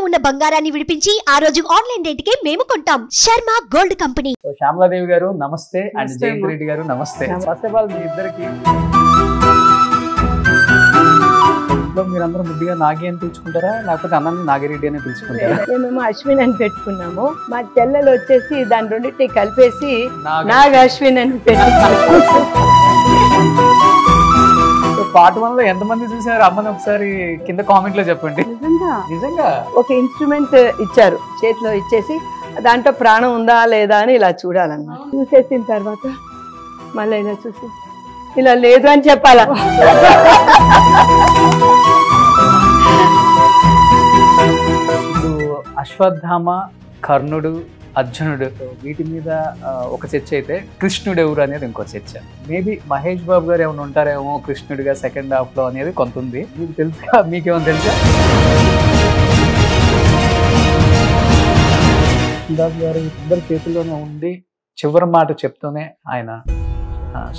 ఉన్న బంగారాన్ని విడిపించి ఆ రోజు ఆన్లైన్ రేటుకే మేము కొంటాం. Sharma gold company. శ్యామలాదేవి గారు నమస్తే అండ్ జయంత్ రెడ్డి గారు నమస్తే. ఫస్ట్ ఆఫ్ ఆల్ మీ ఇద్దరికి మీరందరూ ముద్దుగా నాగి అని పిలుచుకుంటారా లేకపోతే అన్నని నాగిరెడ్డి అని పిలుచుకుంటారా? మేము అశ్విన్ అని పెట్టుకున్నాము. మా చెల్లెలు వచ్చేసి దాని రెండింటిని కలిపేసి నాగ్ అశ్విన్ అని పెట్టుకున్నాము. పార్ట్ 1 లో ఎంతమంది చూసారు అమ్మని ఒకసారి కింద కామెంట్ లో చెప్పండి. నిజంగా ఒక ఇన్స్ట్రుమెంట్ ఇచ్చారు, చేతిలో ఇచ్చేసి దాంట్లో ప్రాణం ఉందా లేదా అని ఇలా చూడాలన్నమాట. చూసేసిన తర్వాత మళ్ళీ ఇలా చూసి ఇలా లేదు అని చెప్పాలా. అశ్వత్థామ, కర్ణుడు, అర్జునుడు వీటి మీద ఒక చర్చ అయితే కృష్ణుడు ఎవరు అనేది ఇంకో చర్చ. మేబీ మహేష్ బాబు గారు ఏమైనా ఉంటారేమో కృష్ణుడిగా సెకండ్ హాఫ్ లో అనేది కొంత ఉంది. మీకు తెలుసా? మీకేమైనా తెలుసా? బాబు గారు ఇద్దరు చేతుల్లోనే ఉండి చివరి మాట చెప్తూనే ఆయన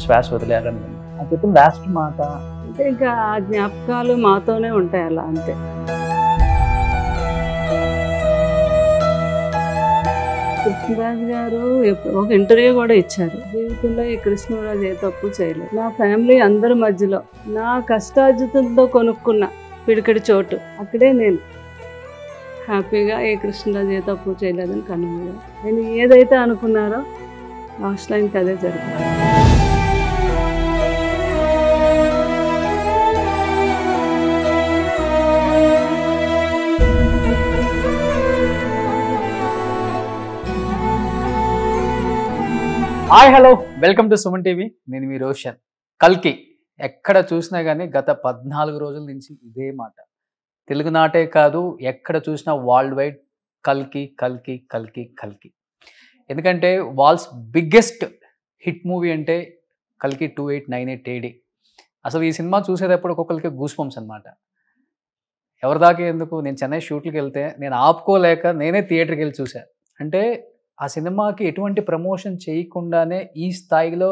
శ్వాస వదిలేరని అని చెప్పిన లాస్ట్ మాట. అంటే ఇంకా ఆ జ్ఞాపకాలు మాతోనే ఉంటాయి అలా అంతే. కృష్ణరాజు గారు ఒక ఇంటర్వ్యూ కూడా ఇచ్చారు. జీవితంలో ఈ కృష్ణరాజు ఏ తప్పు చేయలేదు. నా ఫ్యామిలీ అందరి మధ్యలో నా కష్టార్జితంతో కొనుక్కున్న పిడికడి చోటు అక్కడే నేను హ్యాపీగా ఈ కృష్ణరాజు ఏ తప్పు చేయలేదని కనుగొన్నా. నేను ఏదైతే అనుకున్నారో లాస్ట్ లైన్కి అదే జరిగింది. Hi hello, welcome to Suman TV. నేను మీ రోషన్. కల్కి ఎక్కడ చూసినా కానీ గత 14 రోజుల నుంచి ఇదే మాట. తెలుగునాటే కాదు, ఎక్కడ చూసినా వరల్డ్ వైడ్ కల్కి కల్కి కల్కి కల్కి. ఎందుకంటే వాల్స్ బిగ్గెస్ట్ హిట్ మూవీ అంటే కల్కి 2898 AD. అసలు ఈ సినిమా చూసేటప్పుడు ఒక్కొక్కరికి గూస్ బంప్స్ అనమాట. ఎవరి దాకా ఎందుకు, నేను చెన్నై షూట్లకి వెళ్తే నేను ఆపుకోలేక నేనే థియేటర్కి వెళ్ళి చూశాను. అంటే ఆ సినిమాకి ఎటువంటి ప్రమోషన్ చేయకుండానే ఈ స్థాయిలో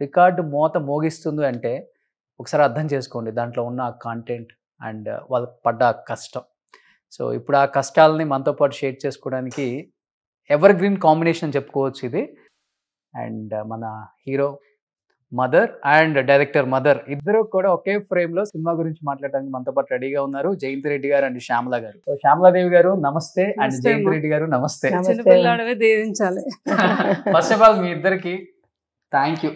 రికార్డు మోత మోగిస్తుంది అంటే ఒకసారి అర్థం చేసుకోండి దాంట్లో ఉన్న ఆ కాంటెంట్ అండ్ వాళ్ళు పడ్డ కష్టం. సో ఇప్పుడు ఆ కష్టాలని మనతో పాటు షేర్ చేసుకోవడానికి ఎవర్ గ్రీన్ కాంబినేషన్ చెప్పుకోవచ్చు ఇది. అండ్ మన hero mother and director mother ఇద్దరు కూడా ఒకే ఫ్రేమ్ లో సినిమా గురించి మాట్లాడడానికి మనతో పాటు రెడీగా ఉన్నారు. జయంత్ రెడ్డి గారు అండ్ శ్యామల గారు. శ్యామలాదేవి గారు నమస్తే అండ్ జయంత్ రెడ్డి గారు నమస్తే. దీవించాలి. ఫస్ట్ ఆఫ్ ఆల్ మీ ఇద్దరికి థ్యాంక్ యూ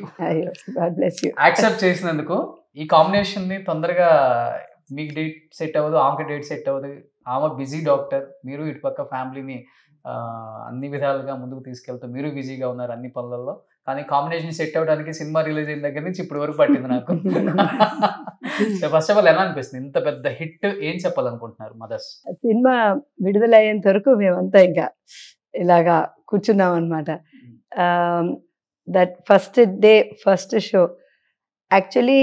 యాక్సెప్ట్ చేసినందుకు. ఈ కాంబినేషన్ ని తొందరగా మీకు డేట్ సెట్ అవ్వదు, ఆమెకి డేట్ సెట్ అవ్వదు. ఆమె బిజీ డాక్టర్, మీరు ఇటుపక్క ఫ్యామిలీని అన్ని విధాలుగా ముందుకు తీసుకెళ్తూ మీరు బిజీగా ఉన్నారు అన్ని పనులలో. కానీ కాంబినేషన్ సెట్ అవ్వడానికి సినిమా రిలీజ్ అయిన దగ్గర నుంచి ఇప్పటి వరకు పట్టింది నాకు. ఫస్ట్ ఆఫ్ ఆల్ ఎలా అనిపిస్తుంది? ఇంత పెద్ద హిట్ ఏం చెప్పాలనుకుంటున్నారు మదర్స్? సినిమా విడుదలయ్యేంత వరకు మేమంతా ఇంకా ఇలాగా కూర్చున్నాం అనమాట. That first day first show actually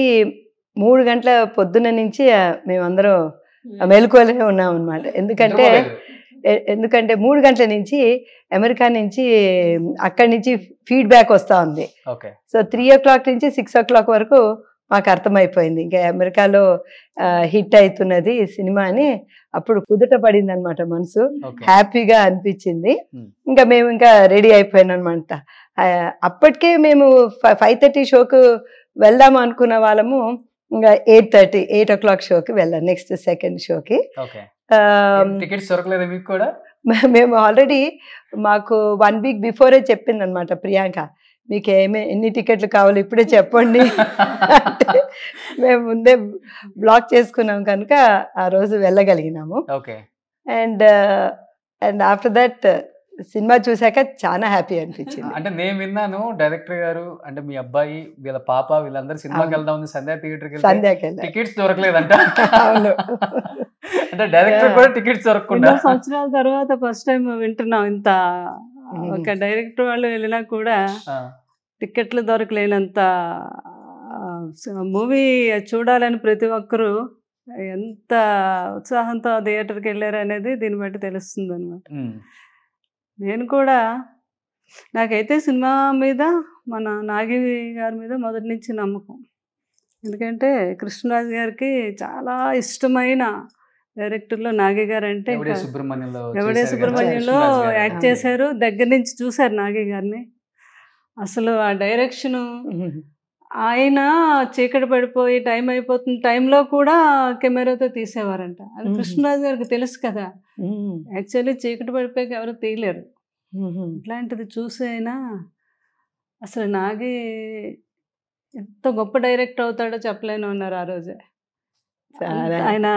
3 గంటల పొద్దున్న నుంచి మేమందరం మెలకువలే ఉన్నాం అనమాట. ఎందుకంటే 3 గంటల నుంచి అమెరికా నుంచి అక్కడి నుంచి ఫీడ్బ్యాక్ వస్తూ ఉంది. సో 3 o'clock నుంచి 6 o'clock వరకు మాకు అర్థమైపోయింది ఇంకా అమెరికాలో హిట్ అవుతున్నది సినిమా అని. అప్పుడు కుదుట పడింది అనమాట, మనసు హ్యాపీగా అనిపించింది. ఇంకా మేము ఇంకా రెడీ అయిపోయాను అనమాట. అప్పటికే మేము 5:30 షోకు వెళ్దాం అనుకున్న వాళ్ళము ఇంకా 8 o'clock షోకి వెళ్ళాం, నెక్స్ట్ సెకండ్ షోకి. టికెట్స్ దొరకలేదు మీకు కూడా? మేము ఆల్రెడీ మాకు 1 week బిఫోరే చెప్పింది అనమాట ప్రియాంక, మీకు ఎన్ని టికెట్లు కావాలి ఇప్పుడే చెప్పండి అంటే మేము ముందే బ్లాక్ చేసుకున్నాం కనుక ఆ రోజు వెళ్ళగలిగినాము. అండ్ ఆఫ్టర్ దట్ సినిమా చూసాక చాలా హ్యాపీ అనిపించింది. అంటే నేను విన్నాను డైరెక్టర్ గారు అంటే మీ అబ్బాయి వీళ్ళ పాప వీళ్ళందరూ సినిమాకి వెళ్దాం సంధ్యా థియేటర్కి టికెట్స్ దొరకలేదంట. అంటే డైరెక్టర్ కూడా టికెట్స్ దొరకకుండా సంవత్సరాల తర్వాత ఫస్ట్ టైం వింటున్నాం. ఇంత ఒక డైరెక్టర్ వాళ్ళు వెళ్ళినా కూడా టికెట్లు దొరకలేనంత మూవీ చూడాలని ప్రతి ఒక్కరూ ఎంత ఉత్సాహంతో థియేటర్కి వెళ్ళారు అనేది దీన్ని బట్టి తెలుస్తుంది అనమాట. నేను కూడా నాకైతే సినిమా మీద మన నాగి గారి మీద మొదటి నుంచి నమ్మకం. ఎందుకంటే కృష్ణరాజు గారికి చాలా ఇష్టమైన డైరెక్టర్లో నాగి గారు అంటే ఎవడే ఇంకా సుబ్రహ్మణ్యంలో ఎవడే చేశారు కదా, సుబ్రహ్మణ్యంలో కృష్ణరాజు గారు. యాక్ట్ చేశారు, దగ్గర నుంచి చూశారు నాగి గారిని. అసలు ఆ డైరెక్షను, ఆయన చీకటి పడిపోయి టైం అయిపోతున్న టైంలో కూడా కెమెరాతో తీసేవారంట. అది కృష్ణరాజు గారికి తెలుసు కదా, యాక్చువల్లీ చీకటి పడిపోయాక ఎవరు తీయలేరు. ఇట్లాంటిది చూసి అయినా అసలు నాగి ఎంత గొప్ప డైరెక్టర్ అవుతాడో చెప్పలేను అన్నారు ఆ రోజే. ఆయన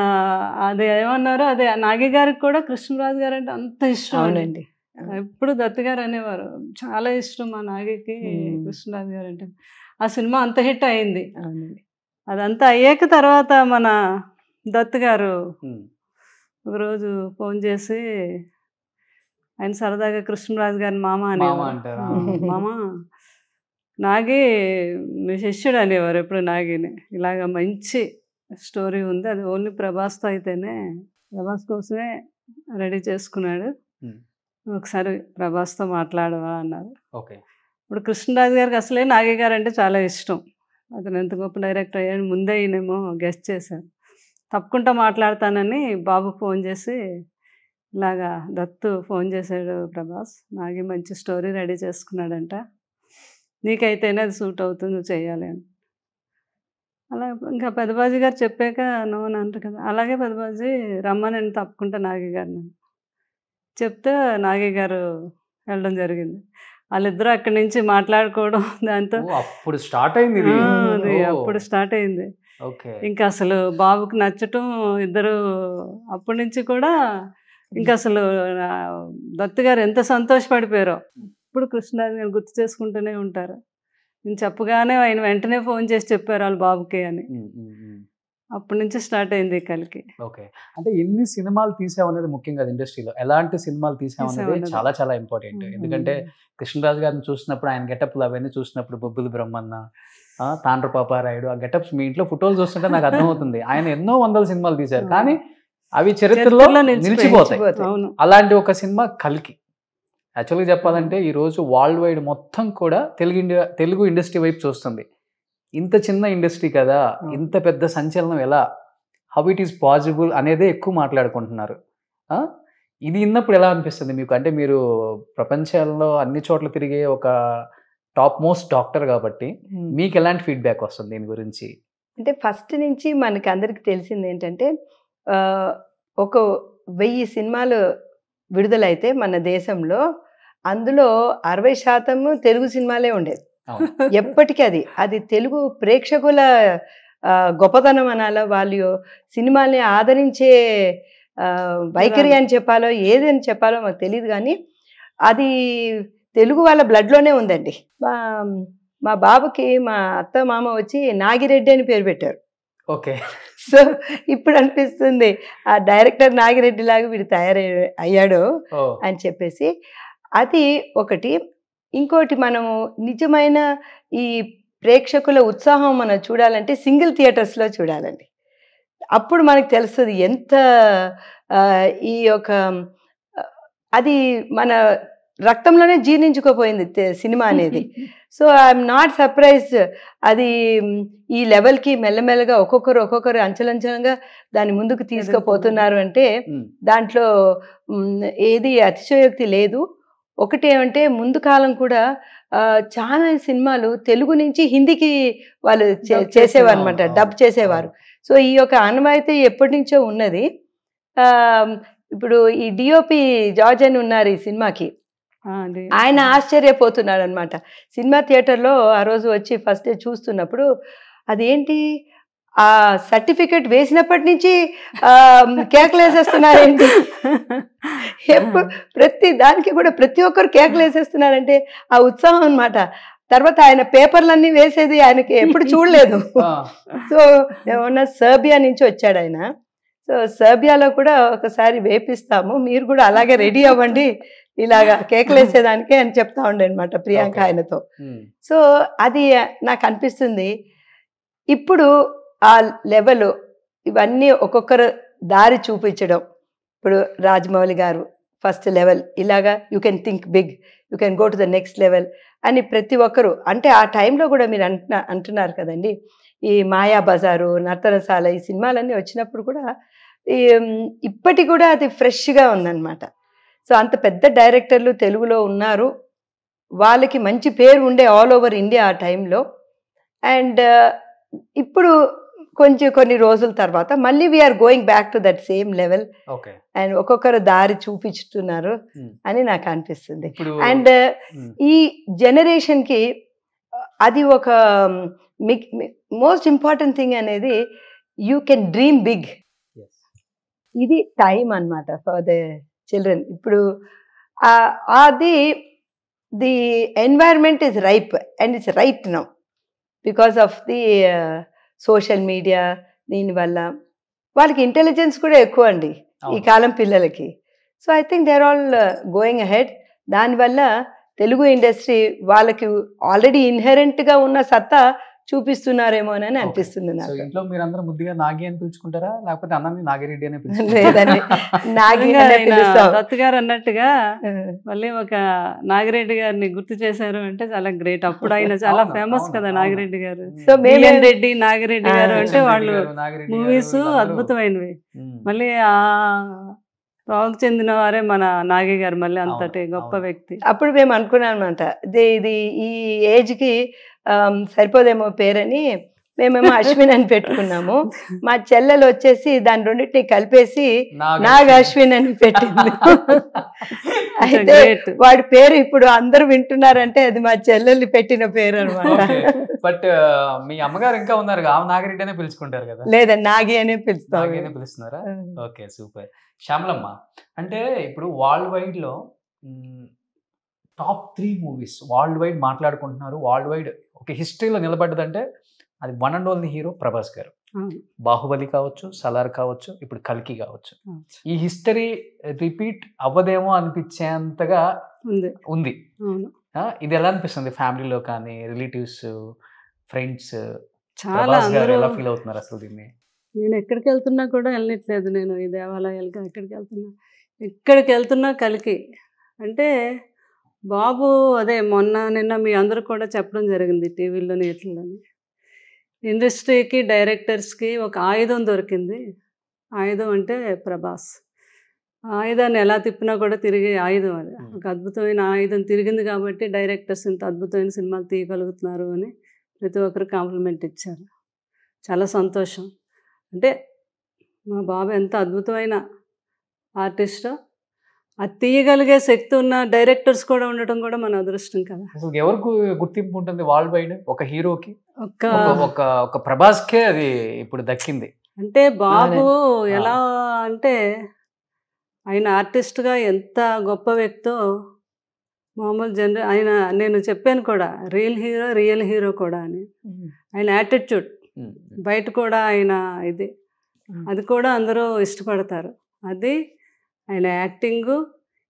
అదే ఏమన్నారో అదే, నాగి గారికి కూడా కృష్ణరాజు గారు అంటే అంత ఇష్టం. అవునండి. ఎప్పుడు దత్ గారు అనేవారు, చాలా ఇష్టం మా నాగికి కృష్ణరాజు గారు అంటే. ఆ సినిమా అంత హిట్ అయింది. అదంతా అయ్యాక తర్వాత మన దత్ గారు ఒకరోజు ఫోన్ చేసి ఆయన సరదాగా కృష్ణరాజు గారిని మామ అనేవారు. మామ నాగి మీ శిష్యుడు అనేవారు ఎప్పుడు నాగిని. ఇలాగ మంచి స్టోరీ ఉంది, అది ఓన్లీ ప్రభాస్తో అయితేనే, ప్రభాస్ కోసమే రెడీ చేసుకున్నాడు, ఒకసారి ప్రభాస్తో మాట్లాడవా అన్నారు. ఇప్పుడు కృష్ణరాజు గారికి అసలే నాగి గారు అంటే చాలా ఇష్టం. అతను ఎంత గొప్ప డైరెక్టర్ అయ్యాడు ముందే ఈయనేమో గెస్ట్ చేశారు. తప్పకుండా మాట్లాడతానని బాబుకు ఫోన్ చేసి, ఇలాగా దత్తు ఫోన్ చేశాడు ప్రభాస్, నాగి మంచి స్టోరీ రెడీ చేసుకున్నాడంట, నీకైతేనే అది సూట్ అవుతుంది, నువ్వు చెయ్యాలి అని. అలా ఇంకా పెద్దబాజీ గారు చెప్పాక నో అని అంటారు కదా, అలాగే పెద్దబాజీ రమ్మని తప్పకుండా నాగి గారిని చెప్తే నాగి గారు వెళ్ళడం జరిగింది. వాళ్ళిద్దరూ అక్కడి నుంచి మాట్లాడుకోవడం, దాంతో అప్పుడు స్టార్ట్ అయింది. అది అప్పుడు స్టార్ట్ అయింది. ఇంకా అసలు బాబుకి నచ్చటం, ఇద్దరు అప్పటి నుంచి కూడా ఇంకా అసలు దత్తు గారు ఎంత సంతోషపడిపోయారో. ఇప్పుడు కృష్ణరాజు గారు గుర్తు చేసుకుంటూనే ఉంటారు. నేను చెప్పగానే ఆయన వెంటనే ఫోన్ చేసి చెప్పారు వాళ్ళ బాబుకి అని. అప్పటి నుంచి స్టార్ట్ అయింది కలికి. ఓకే, అంటే ఎన్ని సినిమాలు తీసామనేది ముఖ్యం కదా ఇండస్ట్రీలో, ఎలాంటి సినిమాలు తీసామనేది చాలా చాలా ఇంపార్టెంట్. ఎందుకంటే కృష్ణరాజు గారిని చూసినప్పుడు, ఆయన గెటప్లు అవన్నీ చూసినప్పుడు, బొబ్బులు బ్రహ్మన్న, తాండ్ర పాపారాయుడు, ఆ గెటప్స్ మీ ఇంట్లో ఫోటోలు చూస్తుంటే నాకు అర్థమవుతుంది ఆయన ఎన్నో వందల సినిమాలు తీశారు, కానీ అవి చరిత్రలో నిలిచిపోతాయి. అలాంటి ఒక సినిమా కల్కి. యాక్చువల్గా చెప్పాలంటే ఈరోజు వరల్డ్ వైడ్ మొత్తం కూడా తెలుగు ఇండస్ట్రీ వైపు చూస్తుంది. ఇంత చిన్న ఇండస్ట్రీ కదా, ఇంత పెద్ద సంచలనం ఎలా, హౌ ఇట్ ఈస్ పాసిబుల్ అనేదే ఎక్కువ మాట్లాడుకుంటున్నారు. ఇది విన్నప్పుడు ఎలా అనిపిస్తుంది మీకు? అంటే మీరు ప్రపంచంలో అన్ని చోట్ల తిరిగే ఒక టాప్ మోస్ట్ డాక్టర్ కాబట్టి మీకు ఎలాంటి ఫీడ్బ్యాక్ వస్తుంది దీని గురించి? అంటే ఫస్ట్ నుంచి మనకి అందరికి తెలిసింది ఏంటంటే, ఒక 1000 సినిమాలు విడుదలైతే మన దేశంలో అందులో 60% తెలుగు సినిమాలే ఉండేది. ఎప్పటికీ అది తెలుగు ప్రేక్షకుల గొప్పతనం అనాలో, వాళ్ళు సినిమాల్ని ఆదరించే వైఖరి అని చెప్పాలో, ఏదని చెప్పాలో మాకు తెలియదు, కానీ అది తెలుగు వాళ్ళ బ్లడ్లోనే ఉందండి. మా బాబుకి మా అత్త మామ వచ్చి నాగిరెడ్డి అని పేరు పెట్టారు. ఓకే, సో ఇప్పుడు అనిపిస్తుంది ఆ డైరెక్టర్ నాగిరెడ్డి లాగా వీడు అయ్యాడు అని చెప్పేసి. అది ఒకటి. ఇంకోటి, మనము నిజమైన ఈ ప్రేక్షకుల ఉత్సాహం మనం చూడాలంటే సింగిల్ థియేటర్స్లో చూడాలండి. అప్పుడు మనకు తెలుస్తుంది ఎంత ఈ యొక్క అది మన రక్తంలోనే జీర్ణించుకోపోయింది సినిమా అనేది. సో ఐఎమ్ నాట్ సర్ప్రైజ్డ్ అది ఈ లెవెల్కి మెల్లమెల్లగా ఒక్కొక్కరు అంచెలంచెలంగా దాన్ని ముందుకు తీసుకుపోతున్నారు అంటే దాంట్లో ఏది అతిశయోక్తి లేదు. ఒకటి ఏమంటే, ముందు కాలం కూడా చాలా సినిమాలు తెలుగు నుంచి హిందీకి వాళ్ళు చేసేవారు అనమాట, డబ్ చేసేవారు. సో ఈ యొక్క ఆనవాయితీ ఎప్పటి నుంచో ఉన్నది. ఇప్పుడు ఈ డిఓపి జార్జ్ అని ఉన్నారు ఈ సినిమాకి, ఆయన ఆశ్చర్యపోతున్నాడు అనమాట. సినిమా థియేటర్లో ఆ రోజు వచ్చి ఫస్ట్ డే చూస్తున్నప్పుడు, అదేంటి ఆ సర్టిఫికెట్ వేసినప్పటి నుంచి కేకలు వేసేస్తున్నారేంటి, ఎప్పుడు ప్రతి దానికి కూడా ప్రతి ఒక్కరు కేకలు వేసేస్తున్నారంటే ఆ ఉత్సాహం అనమాట. తర్వాత ఆయన పేపర్లన్నీ వేసేది ఆయనకి ఎప్పుడు చూడలేదు. సో ఏమన్నా సర్బియా నుంచి వచ్చాడు ఆయన. సో సర్బియాలో కూడా ఒకసారి వేపిస్తాము, మీరు కూడా అలాగే రెడీ అవ్వండి ఇలాగా కేకలు వేసేదానికే అని చెప్తా ఉండే అనమాట ప్రియాంక ఆయనతో. సో అది నాకు అనిపిస్తుంది ఇప్పుడు ఆ లెవెల్ ఇవన్నీ ఒక్కొక్కరు దారి చూపించడం. ఇప్పుడు రాజమౌళి గారు ఫస్ట్ లెవెల్, ఇలాగా you can think big, you can go to the next level అని ప్రతి ఒక్కరు. అంటే ఆ టైంలో కూడా మీరు అంటున్నారు కదండి, ఈ మాయా బజారు, నర్తనశాల, ఈ సినిమాలన్నీ వచ్చినప్పుడు కూడా ఇప్పటి కూడా అది ఫ్రెష్గా ఉందన్నమాట. సో అంత పెద్ద డైరెక్టర్లు తెలుగులో ఉన్నారు, వాళ్ళకి మంచి పేరు ఉండే ఆల్ ఓవర్ ఇండియా ఆ టైంలో. అండ్ ఇప్పుడు కొన్ని రోజుల తర్వాత మళ్ళీ we are going back to that same level. And ఒక్కొక్కరు దారి చూపించుతున్నారు అని నాకు అనిపిస్తుంది. అండ్ ఈ జనరేషన్కి అది ఒక మోస్ట్ ఇంపార్టెంట్ థింగ్ అనేది, యూ కెన్ డ్రీమ్ బిగ్. ఇది టైం అన్నమాట ఫర్ ద చిల్డ్రన్. ఇప్పుడు అది the environment is ripe and it's right now because of the social media. దీనివల్ల వాళ్ళకి ఇంటెలిజెన్స్ కూడా ఎక్కువ అండి ఈ కాలం పిల్లలకి. So I think they are all going ahead. దానివల్ల తెలుగు ఇండస్ట్రీ వాళ్ళకి ఆల్రెడీ ఇన్హెరెంట్గా ఉన్న సత్తా చూపిస్తున్నారేమోనని అనిపిస్తుంది నాకు. ఇంట్లో మీరందరూ ముద్దుగా నాగి అని పిలుచుకుంటారా, లేకపోతే అన్నని నాగిరెడ్డి అని లేదండి, నాగి దత్తు గారు అన్నట్టుగా మళ్ళీ ఒక నాగిరెడ్డి గారిని గుర్తు చేశారు అంటే చాలా గ్రేట్. అప్పుడు ఆయన చాలా ఫేమస్ కదా నాగిరెడ్డి గారు. సో రెడ్డి నాగిరెడ్డి గారు అంటే వాళ్ళు మూవీస్ అద్భుతమైనవి. మళ్ళీ ఆ రావుకు చెందిన వారే మన నాగి గారు, మళ్ళీ అంతటి గొప్ప వ్యక్తి. అప్పుడు మేము అనుకున్నాం అనమాట, ఇది ఈ ఏజ్కి సరిపోదేమో పేరని మేమేమో అశ్విన్ అని పెట్టుకున్నాము. మా చెల్లెలు వచ్చేసి దాని రెండింటిని కలిపేసి నాగ్ అశ్విన్ అని పెట్టింది. అయితే వాడి పేరు ఇప్పుడు అందరూ వింటున్నారంటే అది మా చెల్లెలు పెట్టిన పేరు అనమాట. బట్ మీ అమ్మగారు ఇంకా ఉన్నారు, నాగిరెడ్డి అనే పిలుచుకుంటారు కదా? లేదండి, నాగి అనే పిలుస్తున్నారా? Okay, super. శ్యామలమ్మ, అంటే ఇప్పుడు వరల్డ్ వైడ్ లో టాప్ 3 మూవీస్ వరల్డ్ వైడ్ మాట్లాడుకుంటున్నారు. వరల్డ్ వైడ్ ఒక హిస్టరీలో నిలబడ్డదంటే అది one and only hero Prabhas గారు. బాహుబలి కావచ్చు, సలార్ కావచ్చు, ఇప్పుడు కల్కి కావచ్చు. ఈ హిస్టరీ రిపీట్ అవ్వదేమో అనిపించేంతగా ఉంది. ఇది ఎలా అనిపిస్తుంది ఫ్యామిలీలో కానీ, రిలేటివ్స్, ఫ్రెండ్స్? చాలా ఎలా ఫీల్ అవుతున్నారు అసలు దీన్ని? నేను ఎక్కడికి వెళ్తున్నా కూడా వెళ్ళట్లేదు. నేను ఈ దేవాలయాలకి ఎక్కడికి వెళ్తున్నా కల్కి అంటే బాబు. అదే మొన్న నిన్న మీ అందరూ కూడా చెప్పడం జరిగింది టీవీలోని ఎట్లని, ఇండస్ట్రీకి డైరెక్టర్స్కి ఒక ఆయుధం దొరికింది. ఆయుధం అంటే ప్రభాస్. ఆయుధాన్ని ఎలా తిప్పినా కూడా తిరిగే ఆయుధం అది. ఒక అద్భుతమైన ఆయుధం తిరిగింది కాబట్టి డైరెక్టర్స్ ఇంత అద్భుతమైన సినిమాలు తీయగలుగుతున్నారు అని ప్రతి ఒక్కరు కాంప్లిమెంట్ ఇచ్చారు. చాలా సంతోషం. అంటే మా బాబు ఎంత అద్భుతమైన ఆర్టిస్టో, అది తీయగలిగే శక్తి ఉన్న డైరెక్టర్స్ కూడా ఉండటం కూడా మన అదృష్టం కదా. అసలు ఎవరికి గుర్తింపు ఉంటుంది వరల్డ్ వైడ్? ఒక హీరోకి, ఒక ప్రభాస్కే అది ఇప్పుడు దక్కింది. అంటే బాబు ఎలా అంటే ఆయన ఆర్టిస్ట్గా ఎంత గొప్ప వ్యక్తో మామూలు ఆయన నేను చెప్పాను కూడా, రియల్ హీరో కూడా అని. ఆయన యాటిట్యూడ్ బయట కూడా ఆయన అది కూడా అందరూ ఇష్టపడతారు. అది ఆయన యాక్టింగు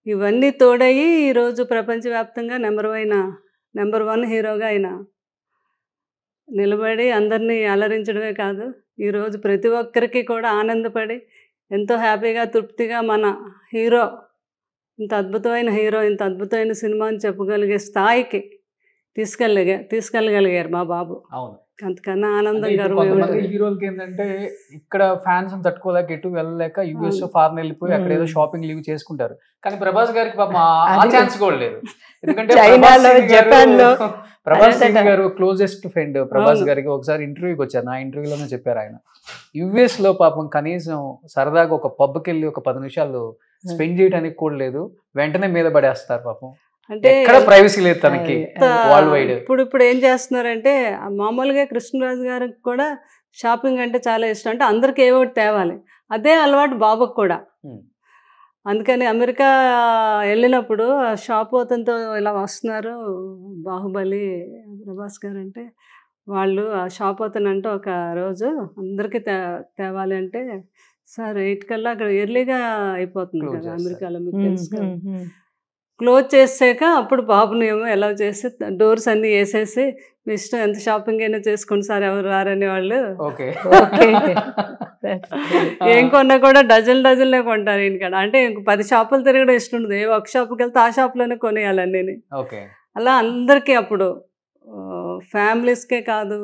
ఇవన్నీ తోడయ్యి ఈరోజు ప్రపంచవ్యాప్తంగా నెంబర్ 1 హీరోగా ఆయన నిలబడి అందరినీ అలరించడమే కాదు, ఈరోజు ప్రతి ఒక్కరికి కూడా ఆనందపడి ఎంతో హ్యాపీగా, తృప్తిగా మన హీరో, ఇంత అద్భుతమైన హీరో, ఇంత అద్భుతమైన సినిమా అని చెప్పగలిగే స్థాయికి తీసుకెళ్ళగలిగారు మా బాబు. అవును, అంతకన్నా ఆనందం హీరోలకి ఏంటంటే ఇక్కడ ఫ్యాన్స్ తట్టుకోలేక ఎటు వెళ్ళలేక యుఎస్ ఫారెన్ వెళ్ళిపోయి అక్కడ ఏదో షాపింగ్ లీవ్ చేసుకుంటారు. కానీ ప్రభాస్ గారికి ఆ ఛాన్స్ కూడా లేదు. ఎందుకంటే ప్రభాస్ గారు క్లోజెస్ట్ ఫ్రెండ్ ప్రభాస్ గారికి ఒకసారి ఇంటర్వ్యూకి వచ్చారు. నా ఇంటర్వ్యూలోనే చెప్పారు ఆయన, యుఎస్ లో పాపం కనీసం సరదాగా ఒక పబ్కి వెళ్ళి ఒక 10 నిమిషాలు స్పెండ్ చేయడానికి కూడా లేదు, వెంటనే మీద పడేస్తారు పాపం. అంటే ప్రైవసీ లేదు తనకి వరల్డ్ వైడ్. ఇప్పుడు ఏం చేస్తున్నారంటే మామూలుగా కృష్ణరాజు గారికి కూడా షాపింగ్ అంటే చాలా ఇష్టం. అంటే అందరికి ఏవో తేవాలి, అదే అలవాటు బాబుకి కూడా. అందుకని అమెరికా వెళ్ళినప్పుడు షాప్ అతనితో ఇలా వస్తున్నారు బాహుబలి ప్రభాస్ గారు అంటే, వాళ్ళు ఆ షాప్ అతను అంటే ఒక రోజు అందరికీ తేవాలి అంటే, సార్ 8 కల్లా అక్కడ ఎర్లీగా అయిపోతుంది కదా అమెరికాలో, మీకు తెలుసు కదా. క్లోజ్ చేసాక అప్పుడు బాబుని ఏమో ఎలా చేసి డోర్స్ అన్నీ వేసేసి, మీ ఇష్టం ఎంత షాపింగ్ అయినా చేసుకోండి సార్, ఎవరు రారని వాళ్ళు. ఏం కొన్నా కూడా డజన్లే కొంటారు ఇంటికాడ. అంటే ఇంక 10 షాపులు తిరగడం ఇష్టం ఉండదు, ఒక షాపుకి వెళ్తే ఆ షాప్లోనే కొనేయాలని. అలా అందరికీ అప్పుడు ఫ్యామిలీస్కే కాదు,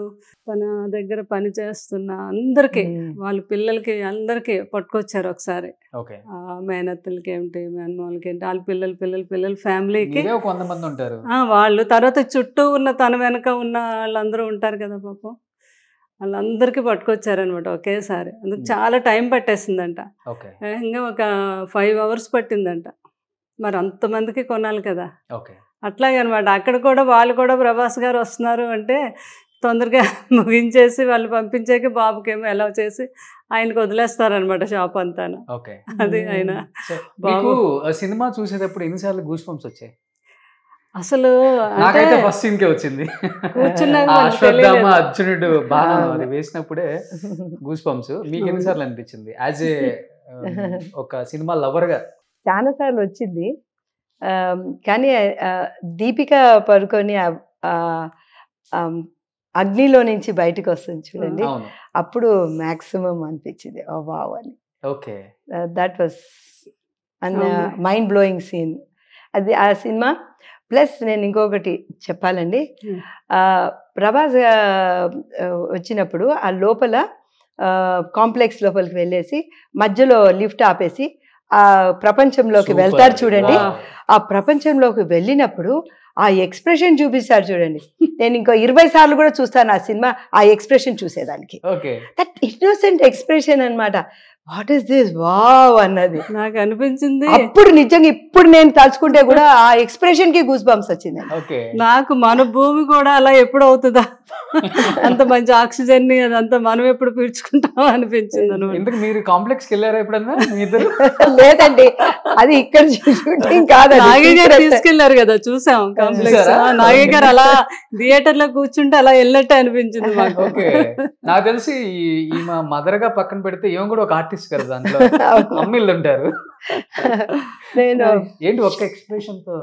తన దగ్గర పని చేస్తున్న అందరికీ, వాళ్ళ పిల్లలకి అందరికీ పట్టుకొచ్చారు ఒకసారి. మేనత్తలకి ఏంటి, మేనమాలకి ఏంటి, వాళ్ళ పిల్లలు ఫ్యామిలీకి వాళ్ళు, తర్వాత చుట్టూ ఉన్న తన వెనక ఉన్న వాళ్ళందరూ ఉంటారు కదా పాపం, వాళ్ళందరికీ పట్టుకొచ్చారనమాట ఒకేసారి. అందుకు చాలా టైం పట్టేసిందంట, ఇంకా ఒక 5 hours పట్టిందంట. మరి అంతమందికి కొనాలి కదా, అట్లాగే అనమాట. అక్కడ కూడా వాళ్ళు కూడా ప్రభాస్ గారు వస్తున్నారు అంటే తొందరగా ముగించేసి వాళ్ళు పంపించాక బాబుకేమో ఎలా చేసి ఆయనకు వదిలేస్తారనమాట షాప్ అంతా. అది ఆయన సినిమా చూసేటప్పుడు ఎన్నిసార్లు గూస్ బంప్స్ వచ్చాయి? అసలు ఫస్ట్ సీన్ కే వచ్చింది, అర్జునుడు బాణం అది వేసినప్పుడే గూస్ బంప్స్. మీకు ఎన్నిసార్లు అనిపించింది యాజ్ ఏ ఒక సినిమా లవర్ గా? చాలా సార్లు వచ్చింది, కానీ దీపిక పడుకొని అగ్నిలో నుంచి బయటకు వస్తుంది చూడండి, అప్పుడు మ్యాక్సిమం అనిపించింది వావ్ అని. That was mind blowing scene అది ఆ సినిమా. ప్లస్ నేను ఇంకొకటి చెప్పాలండి, ప్రభాస్ వచ్చినప్పుడు ఆ లోపల కాంప్లెక్స్ లోపలికి వెళ్ళేసి మధ్యలో లిఫ్ట్ ఆపేసి ఆ ప్రపంచంలోకి వెళ్తారు చూడండి. ఆ ప్రపంచంలోకి వెళ్ళినప్పుడు ఆ ఎక్స్ప్రెషన్ చూపిస్తారు చూడండి, నేను ఇంకో 20 సార్లు కూడా చూస్తాను ఆ సినిమా ఆ ఎక్స్ప్రెషన్ చూసేదానికి. దట్ ఇన్నోసెంట్ ఎక్స్ప్రెషన్ అన్నమాట. వాట్ ఈస్ దిస్ వావ్ అన్నది నాకు అనిపించింది అప్పుడు. నిజంగా ఇప్పుడు నేను తలుచుకుంటే కూడా ఆ ఎక్స్ప్రెషన్ కి గూస్ బంప్స్ వచ్చింది నాకు. మన భూమి కూడా అలా ఎప్పుడు అవుతుందా, అంత మంచి ఆక్సిజన్ ని అదంతా మనం ఎప్పుడు పీల్చుకుంటాం అనిపించింది. ఎందుకు మీరు కాంప్లెక్స్ కి వెళ్ళారా ఎప్పుడన్నా? లేదండి, అది ఇక్కడ షూటింగ్ కాదు, నాగి గారు తీసుకెళ్లారు కదా, చూసాం కాంప్లెక్స్. నాగి గారు అలా థియేటర్ లో కూర్చుంటే అలా వెళ్ళట్టే అనిపించింది మాకు. నాకు తెలిసి ఈ మా మదర్ గా పక్కన పెడితే ఏం కూడా ఒక ఆర్టిస్ట్ కదా, దాంట్లో అమ్మిళ్ళు ఉంటారు. నేను ఏంటి ఒక్క ఎక్స్ప్రెషన్ తో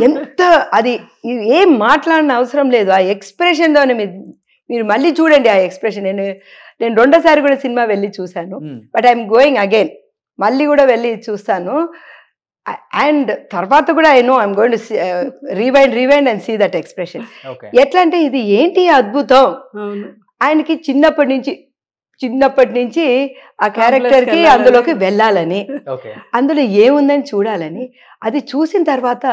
ఎంత అది ఏం మాట్లాడిన అవసరం లేదు, ఆ ఎక్స్ప్రెషన్ తోనే మీరు మళ్ళీ చూడండి ఆ ఎక్స్ప్రెషన్. నేను రెండోసారి కూడా సినిమా వెళ్ళి చూశాను, బట్ ఐఎమ్ గోయింగ్ అగైన్, మళ్ళీ కూడా వెళ్ళి చూస్తాను. అండ్ తర్వాత కూడా I know I'm going to rewind and see that expression. ఎట్లా అంటే ఇది ఏంటి అద్భుతం, ఆయనకి చిన్నప్పటి నుంచి ఆ క్యారెక్టర్ కి అందులోకి వెళ్ళాలని, అందులో ఏముందని చూడాలని. అది చూసిన తర్వాత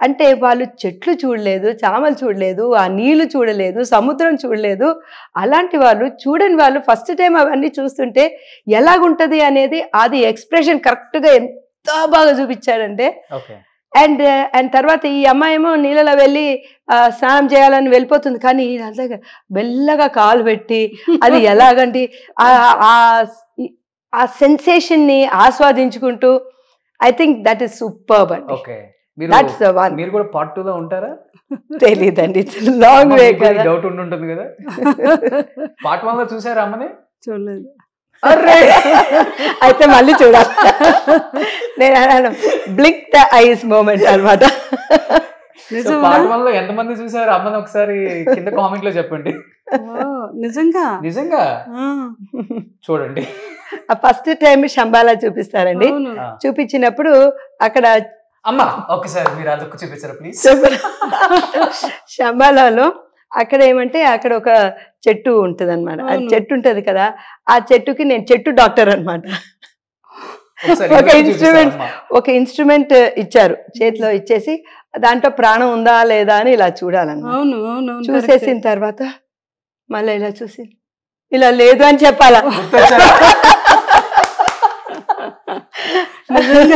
అంటే వాళ్ళు చెట్లు చూడలేదు, చామలు చూడలేదు, ఆ నీళ్లు చూడలేదు, సముద్రం చూడలేదు, అలాంటి వాళ్ళు చూడని వాళ్ళు ఫస్ట్ టైం అవన్నీ చూస్తుంటే ఎలాగుంటది అనేది అది ఎక్స్ప్రెషన్ కరెక్ట్ గా ఎంత బాగా చూపించాడంటే. అండ్ తర్వాత ఈ అమ్మాయి ఏమో నీళ్ళలో వెళ్ళి స్నానం చేయాలని వెళ్ళిపోతుంది, కానీ అలాగే మెల్లగా కాలు పెట్టి అది ఎలాగంటే ఆ సెన్సేషన్ ని ఆస్వాదించుకుంటూ, I think that is superb అండి. మీరు కూడా పార్ట్ 2 లో ఉంటారా? తెలీదండి, లాంగ్ వే కదా. డౌట్ ఉంటుంది కదా. పార్ట్ 1 లో చూసారా అమ్మని? చూడలేదు. అయితే మళ్ళీ చూడాలి. నేను అన్నాను బ్లింక్ ద ఐస్ మూమెంట్ అనమాట. పార్ట్ 1 లో ఎంతమంది చూసారు అమ్మని ఒకసారి కింద కామెంట్ లో చెప్పండి. నిజంగా చూడండి. ఫస్ట్ టైం శంబాలా చూపిస్తారండి, చూపించినప్పుడు అక్కడ అమ్మ ఒకసారి మీరు అదొక చూపించారు ప్లీజ్. శంబాలాలో అక్కడ ఏమంటే అక్కడ ఒక చెట్టు ఉంటది అనమాట, అది చెట్టు ఉంటది కదా, ఆ చెట్టుకి నేను చెట్టు డాక్టర్ అనమాట. ఒక ఇన్స్ట్రుమెంట్ ఇచ్చారు చేతిలో, ఇచ్చేసి దాంట్లో ప్రాణం ఉందా లేదా అని ఇలా చూడాలన్నమాట. చూసేసిన తర్వాత మళ్ళీ ఇలా చూసి ఇలా లేదు అని చెప్పాలా.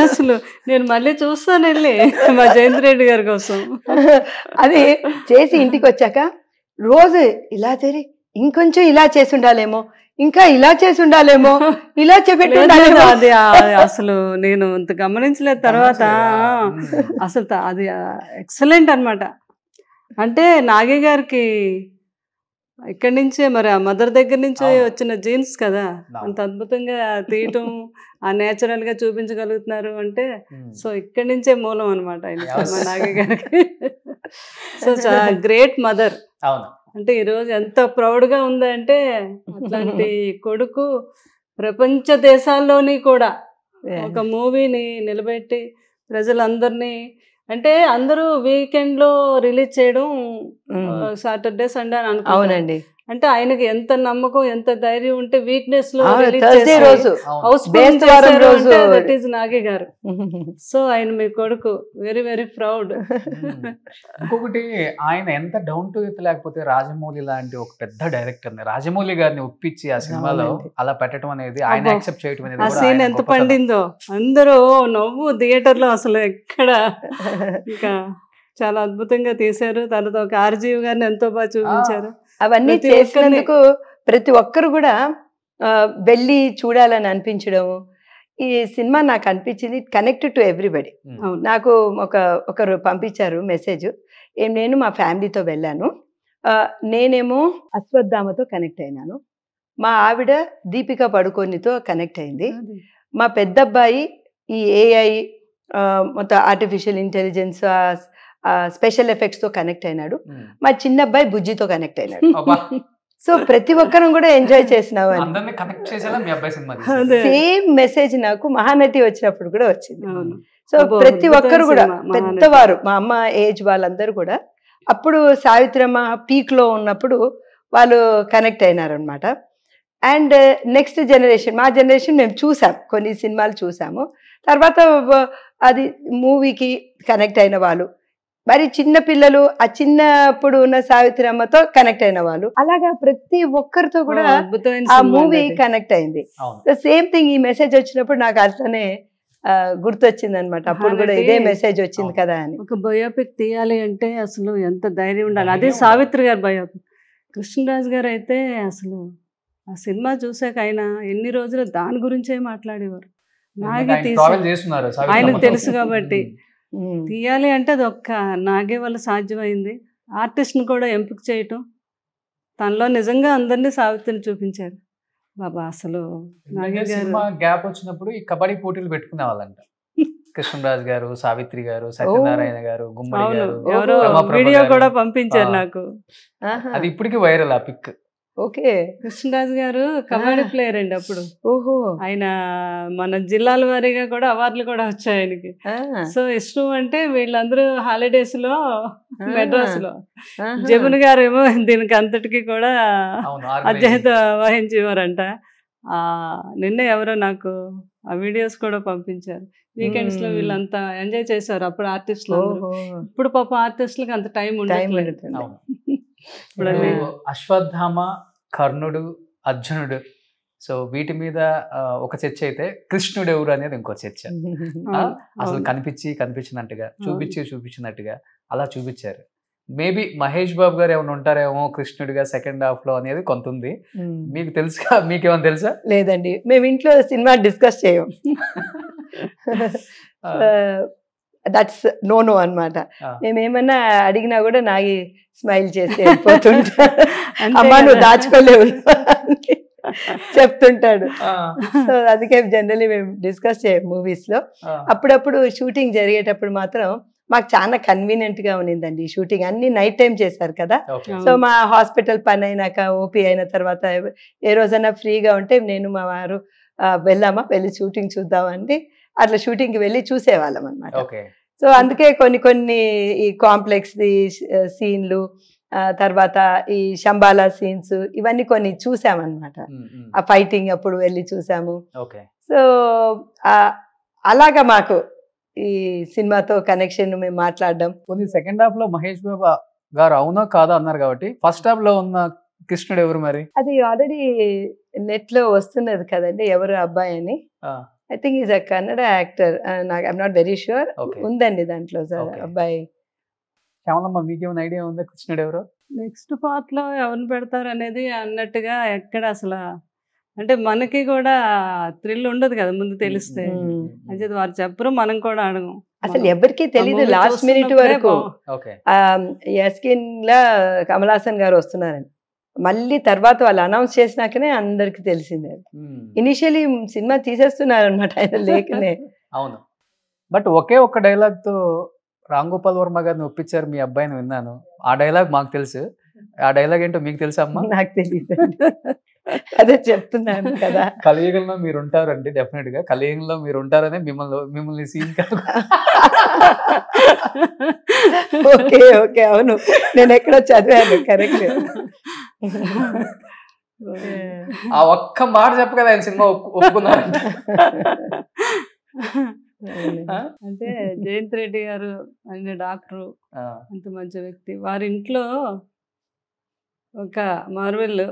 అసలు నేను మళ్ళీ చూస్తాను వెళ్ళి మా జయంత్ రెడ్డి గారి కోసం. అది చేసి ఇంటికి వచ్చాక రోజు ఇలా చేరి ఇంకొంచెం ఇలా చేసి ఉండాలేమో, ఇంకా ఇలా చేసి ఉండాలేమో, ఇలా చెప్పి అది అసలు నేను అంత గమనించలేదు. తర్వాత అసలు అది ఎక్సలెంట్ అనమాట. అంటే నాగి గారికి ఇక్కడి నుంచే మరి ఆ మదర్ దగ్గర నుంచే వచ్చిన జీన్స్ కదా, అంత అద్భుతంగా తీయటం, ఆ నేచురల్ గా చూపించగలుగుతున్నారు అంటే సో ఇక్కడి నుంచే మూలం అనమాట ఆయన మా నాగి గారికి. So great mother. అంటే ఈరోజు ఎంత ప్రౌడ్గా ఉందంటే అట్లాంటి కొడుకు ప్రపంచ దేశాల్లోని కూడా ఒక మూవీని నిలబెట్టి ప్రజలందరినీ అంటే అందరూ వీకెండ్ లో రిలీజ్ చేయడం సాటర్డే సండే అని అనుకుంటారు. అవునండి. అంటే ఆయనకి ఎంత నమ్మకం, ఎంత ధైర్యం ఉంటే వీక్నెస్ లో థర్స్డే రోజు హౌస్ బేస్తవారం రోజు దట్ ఈస్ నాగి గారు. సో ఆయన మీ కొడుకు, వెరీ వెరీ ప్రౌడ్. ఇంకొకటి ఆయన ఎంత డౌన్ టు ఎర్త్, లేకపోతే రాజమౌళి లాంటి ఒక పెద్ద డైరెక్టర్ ని, రాజమౌళి గారిని ఒప్పించి ఆ సినిమాలో అలా పెట్టడం అనేది, ఆయన యాక్సెప్ట్ చేయడం అనేది ఆ సీన్ ఎంత పండిందో, అందరూ నవ్వు థియేటర్ లో అసలు ఎక్కడ. ఇంకా చాలా అద్భుతంగా తీశారు. తర్వాత ఒక ఆర్జీవి గారిని ఎంతో బాగా చూపించారు. అవన్నీ చేసినందుకు ప్రతి ఒక్కరు కూడా వెళ్ళి చూడాలని అనిపించడం. ఈ సినిమా నాకు అనిపించింది కనెక్టెడ్ టు ఎవ్రీబడి. నాకు ఒకరు పంపించారు మెసేజ్, నేను మా ఫ్యామిలీతో వెళ్ళాను, నేనేమో అశ్వత్థామతో కనెక్ట్ అయినాను, మా ఆవిడ దీపికా పడుకోనితో కనెక్ట్ అయింది, మా పెద్దబ్బాయి ఈ ఏఐ మొత్తం ఆర్టిఫిషియల్ ఇంటెలిజెన్స్ స్పెషల్ ఎఫెక్ట్స్ తో కనెక్ట్ అయినాడు, మా చిన్న అబ్బాయి బుజ్జితో కనెక్ట్ అయినాడు. సో ప్రతి ఒక్కరం కూడా ఎంజాయ్ చేసినావు సేమ్ మెసేజ్ నాకు మహానటి వచ్చినప్పుడు కూడా వచ్చింది. సో ప్రతి ఒక్కరు కూడా పెద్దవారు, మా అమ్మ ఏజ్ వాళ్ళందరూ కూడా అప్పుడు సావిత్రమ్మ పీక్ లో ఉన్నప్పుడు వాళ్ళు కనెక్ట్ అయినారనమాట. అండ్ నెక్స్ట్ జనరేషన్, మా జనరేషన్ మేము చూసాం, కొన్ని సినిమాలు చూసాము, తర్వాత అది మూవీకి కనెక్ట్ అయిన వాళ్ళు, మరి చిన్న పిల్లలు ఆ చిన్నప్పుడు ఉన్న సావిత్రి అమ్మతో కనెక్ట్ అయిన వాళ్ళు, అలాగా ప్రతి ఒక్కరితో కూడా ఆ మూవీ కనెక్ట్ అయింది. సేమ్ థింగ్ ఈ మెసేజ్ వచ్చినప్పుడు నాకు అట్లనే గుర్తొచ్చింది అనమాట. అప్పుడు కూడా ఇదే మెసేజ్ వచ్చింది కదా అని. ఒక బయోపిక్ తీయాలి అంటే అసలు ఎంత ధైర్యం ఉండాలి. అదే సావిత్రి గారు బయోపిక్. కృష్ణరాజు గారు అయితే అసలు ఆ సినిమా చూసాక ఆయన ఎన్ని రోజులు దాని గురించే మాట్లాడేవారు. నాగే ఆయనకు తెలుసు కాబట్టి తీయాలి అంటే అది ఒక్క నాగే వల్ల సాధ్యమైంది. ఆర్టిస్ట్ని కూడా ఎంపిక చేయటం, తనలో నిజంగా అందరినీ సావిత్రిని చూపించారు బాబా. అసలు గ్యాప్ వచ్చినప్పుడు ఈ కబడ్డీ పోటీలు పెట్టుకునే వాళ్ళంట, కృష్ణరాజు గారు, సావిత్రి గారు, సత్యనారాయణ గారు, గుమ్మడి గారు, ఎవరో వీడియో కూడా పంపించారు నాకు. అది ఇప్పటికి వైరల్ ఆ పిక్. ఓకే, కృష్ణరాజు గారు కబడ్డీ ప్లేయర్ అండి అప్పుడు. ఓహో, ఆయన మన జిల్లాల వారీగా కూడా అవార్డులు కూడా వచ్చాయి ఆయనకి. సో ఇష్టం అంటే వీళ్ళందరూ హాలిడేస్ లో మెడ్రాస్ లో, జమున గారు ఏమో దీనికి అంతటికి కూడా అధ్యయత వహించేవారంట. నిన్న ఎవరో నాకు ఆ వీడియోస్ కూడా పంపించారు. వీకెండ్స్ లో వీళ్ళంతా ఎంజాయ్ చేశారు అప్పుడు ఆర్టిస్టులు. ఇప్పుడు పాప ఆర్టిస్టులకు అంత టైం ఉండదు. అశ్వత్థామ, కర్ణుడు, అర్జునుడు, సో వీటి మీద ఒక చర్చ అయితే కృష్ణుడు ఎవరు అనేది ఇంకో చర్చ. అసలు కనిపించినట్టుగా చూపించినట్టుగా అలా చూపించారు. మేబీ మహేష్ బాబు గారు ఏమైనా ఉంటారేమో కృష్ణుడిగా సెకండ్ హాఫ్ లో అనేది కొంత ఉంది. మీకు తెలుసా, మీకేమైనా తెలుసా? లేదండి, మేము ఇంట్లో సినిమా డిస్కస్ చేయం. దట్స్ నో అన్నమాట. మేమేమన్నా అడిగినా కూడా నాగి స్మైల్ చేసి వెళ్ళిపోతుంటా, అమ్మా నువ్వు దాచుకోలేవు చెప్తుంటాడు. సో అందుకే జనరలీ మేము డిస్కస్ చేయం మూవీస్ లో. అప్పుడప్పుడు షూటింగ్ జరిగేటప్పుడు మాత్రం మాకు చాలా కన్వీనియంట్ గా ఉన్నిందండి. షూటింగ్ అన్ని నైట్ టైం చేశారు కదా. సో మా హాస్పిటల్ పని అయినాక, ఓపీ అయిన తర్వాత ఏ రోజైనా ఫ్రీగా ఉంటే నేను మా వారు వెళ్ళి షూటింగ్ చూద్దామండి, అట్లా షూటింగ్కి వెళ్ళి చూసేవాళ్ళం అనమాట. సో అందుకే కొన్ని ఈ కాంప్లెక్స్ సీన్లు, తర్వాత ఈ శంబాలా సీన్స్, ఇవన్నీ కొన్ని చూసామన్నమాట. ఆ ఫైటింగ్ అప్పుడు వెళ్ళి చూసాము. సో అలాగా మాకు ఈ సినిమాతో కనెక్షన్ మేము మాట్లాడడం. కొన్ని సెకండ్ హాఫ్ లో మహేష్ బాబు గారు అవునో కాదో అన్నారు కాబట్టి ఫస్ట్ హాఫ్ లో ఉన్న కృష్ణుడు ఎవరు మరి? అది ఆల్రెడీ నెట్ లో వస్తున్నది కదండి, ఎవరు అబ్బాయి అని. I think is a Kannada actor, I'm not very sure. ఉందండి దాంట్లో సార్ అబ్బాయి. శ్యామలమ్మ, మీకేమైనా ఐడియా ఉందా కృష్ణుడు ఎవరు? నెక్స్ట్ పార్ట్ లో ఎవరిని పెడతారు అనేది అన్నట్టుగా ఎక్కడ అసలు, అంటే మనకి కూడా థ్రిల్ ఉండదు కదా ముందు తెలిస్తే. అంటే వారు చెప్పరు, మనం కూడా అడగం, అసలు ఎవరికి తెలీదు లాస్ట్ మినిట్ వరకు. యస్కిన్ లా కమల్ హాసన్ గారు వస్తున్నారని మళ్ళీ తర్వాత వాళ్ళు అనౌన్స్ చేసినాకనే అందరికి తెలిసింది. ఇనిషియలీ సినిమా తీసేస్తున్నారు అనమాట ఆయన లేకనే. అవును, బట్ ఒకే ఒక్క డైలాగ్ తో రామ్ గోపాల్ వర్మ గారిని ఒప్పించారు మీ అబ్బాయిని విన్నాను. ఆ డైలాగ్ మాకు తెలుసు, ఆ డైలాగ్ ఏంటో మీకు తెలుసా అమ్మా? నాకు తెలియదు. అదే చెప్తున్నాను కదా. కలియుగంలో మీరు ఉంటారండి, డెఫినెట్ గా కలియుగంలో మీరు ఉంటారనే మిమ్మల్ని సీన్ కాదు. ఓకే ఓకే, అవును, నేను ఎక్కడో చదివాను, కరెక్ట్. ఆ ఒక్క మాట చెప్ప కదా ఆయన సినిమా ఒప్పుకున్నారంట. అంటే జయంత్ రెడ్డి గారు ఆయన డాక్టరు, అంత మంచి వ్యక్తి. వారి ఇంట్లో ఒక మార్వెల్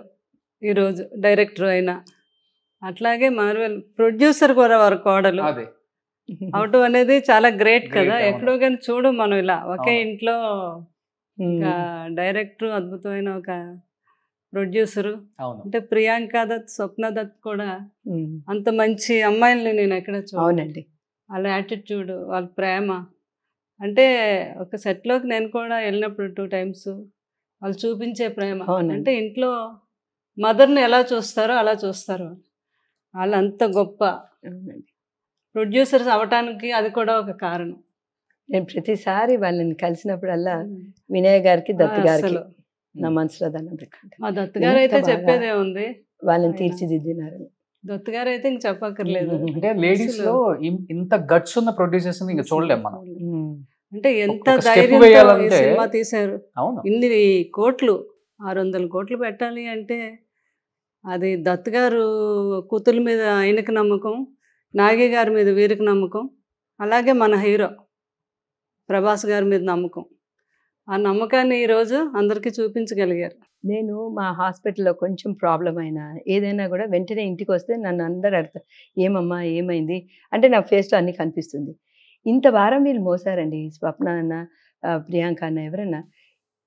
ఈరోజు డైరెక్టర్ అయినా, అట్లాగే మార్వెల్ ప్రొడ్యూసర్ కూడా వారి కోడలు అవటం అనేది చాలా గ్రేట్ కదా. ఎక్కడో కానీ చూడు మనం ఇలా ఒకే ఇంట్లో ఒక డైరెక్టర్, అద్భుతమైన ఒక ప్రొడ్యూసరు. అంటే ప్రియాంక దత్, స్వప్న దత్ కూడా అంత మంచి అమ్మాయిల్ని నేను ఎక్కడ చూడండి. వాళ్ళ యాటిట్యూడ్, వాళ్ళ ప్రేమ, అంటే ఒక సెట్లోకి నేను కూడా వెళ్ళినప్పుడు 2 times వాళ్ళు చూపించే ప్రేమ, అంటే ఇంట్లో మదర్ని ఎలా చూస్తారో అలా చూస్తారు వాళ్ళు. అంత గొప్ప ప్రొడ్యూసర్స్ అవటానికి అది కూడా ఒక కారణం. నేను ప్రతిసారి వాళ్ళని కలిసినప్పుడల్లా వినయ్ గారికి, దత్ గారికి నా మనసులో దాన్ని, మా దత్ గారు అయితే చెప్పేదే ఉంది, వాళ్ళని తీర్చిదిద్దినారు. దత్ గారు అయితే ఇంక చెప్పక్కర్లేదు. అంటే లేడీస్ లో ఇంత గట్స్ ఉన్న ప్రొడ్యూసర్స్ ఇంకా చూడలేం మనం. అంటే ఎంత ధైర్యంతో సినిమా తీశారు. ఇన్ని కోట్లు, 600 కోట్లు పెట్టాలి అంటే అది దత్ గారు కూతురు మీద ఆయనకి నమ్మకం, నాగి గారి మీద వీరికి నమ్మకం, అలాగే మన హీరో ప్రభాస్ గారి మీద నమ్మకం. ఆ నమ్మకాన్ని ఈరోజు అందరికీ చూపించగలిగారు. నేను మా హాస్పిటల్లో కొంచెం ప్రాబ్లం అయినా ఏదైనా కూడా వెంటనే ఇంటికి వస్తే నన్ను అందరు అడుగుతారు, ఏమమ్మా ఏమైంది అంటే నా ఫేస్లో అన్నీ కనిపిస్తుంది. ఇంత వారం వీళ్ళు మోసారండి, స్వప్న అన్న, ప్రియాంక అన్న, ఎవరన్నా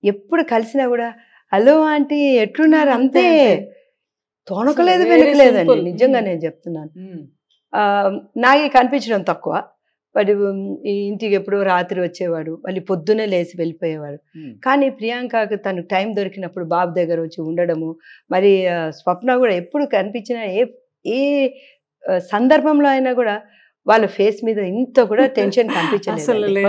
ఎప్పుడు కలిసినా కూడా హలో ఆంటీ ఎట్లున్నారు అంతే, తోనకలేదు వెనకలేదండి. నిజంగా నేను చెప్తున్నాను. నాకే కనిపించడం తక్కువ. వాడు ఇంటికి ఎప్పుడో రాత్రి వచ్చేవాడు, మళ్ళీ పొద్దునే లేచి వెళ్ళిపోయేవాడు. కానీ ప్రియాంకకు తను టైం దొరికినప్పుడు బాబు దగ్గర వచ్చి ఉండడము, మరి స్వప్న కూడా ఎప్పుడు కనిపించిన ఏ సందర్భంలో అయినా కూడా వాళ్ళ ఫేస్ మీద ఇంత కూడా టెన్షన్ కనిపించలేదు.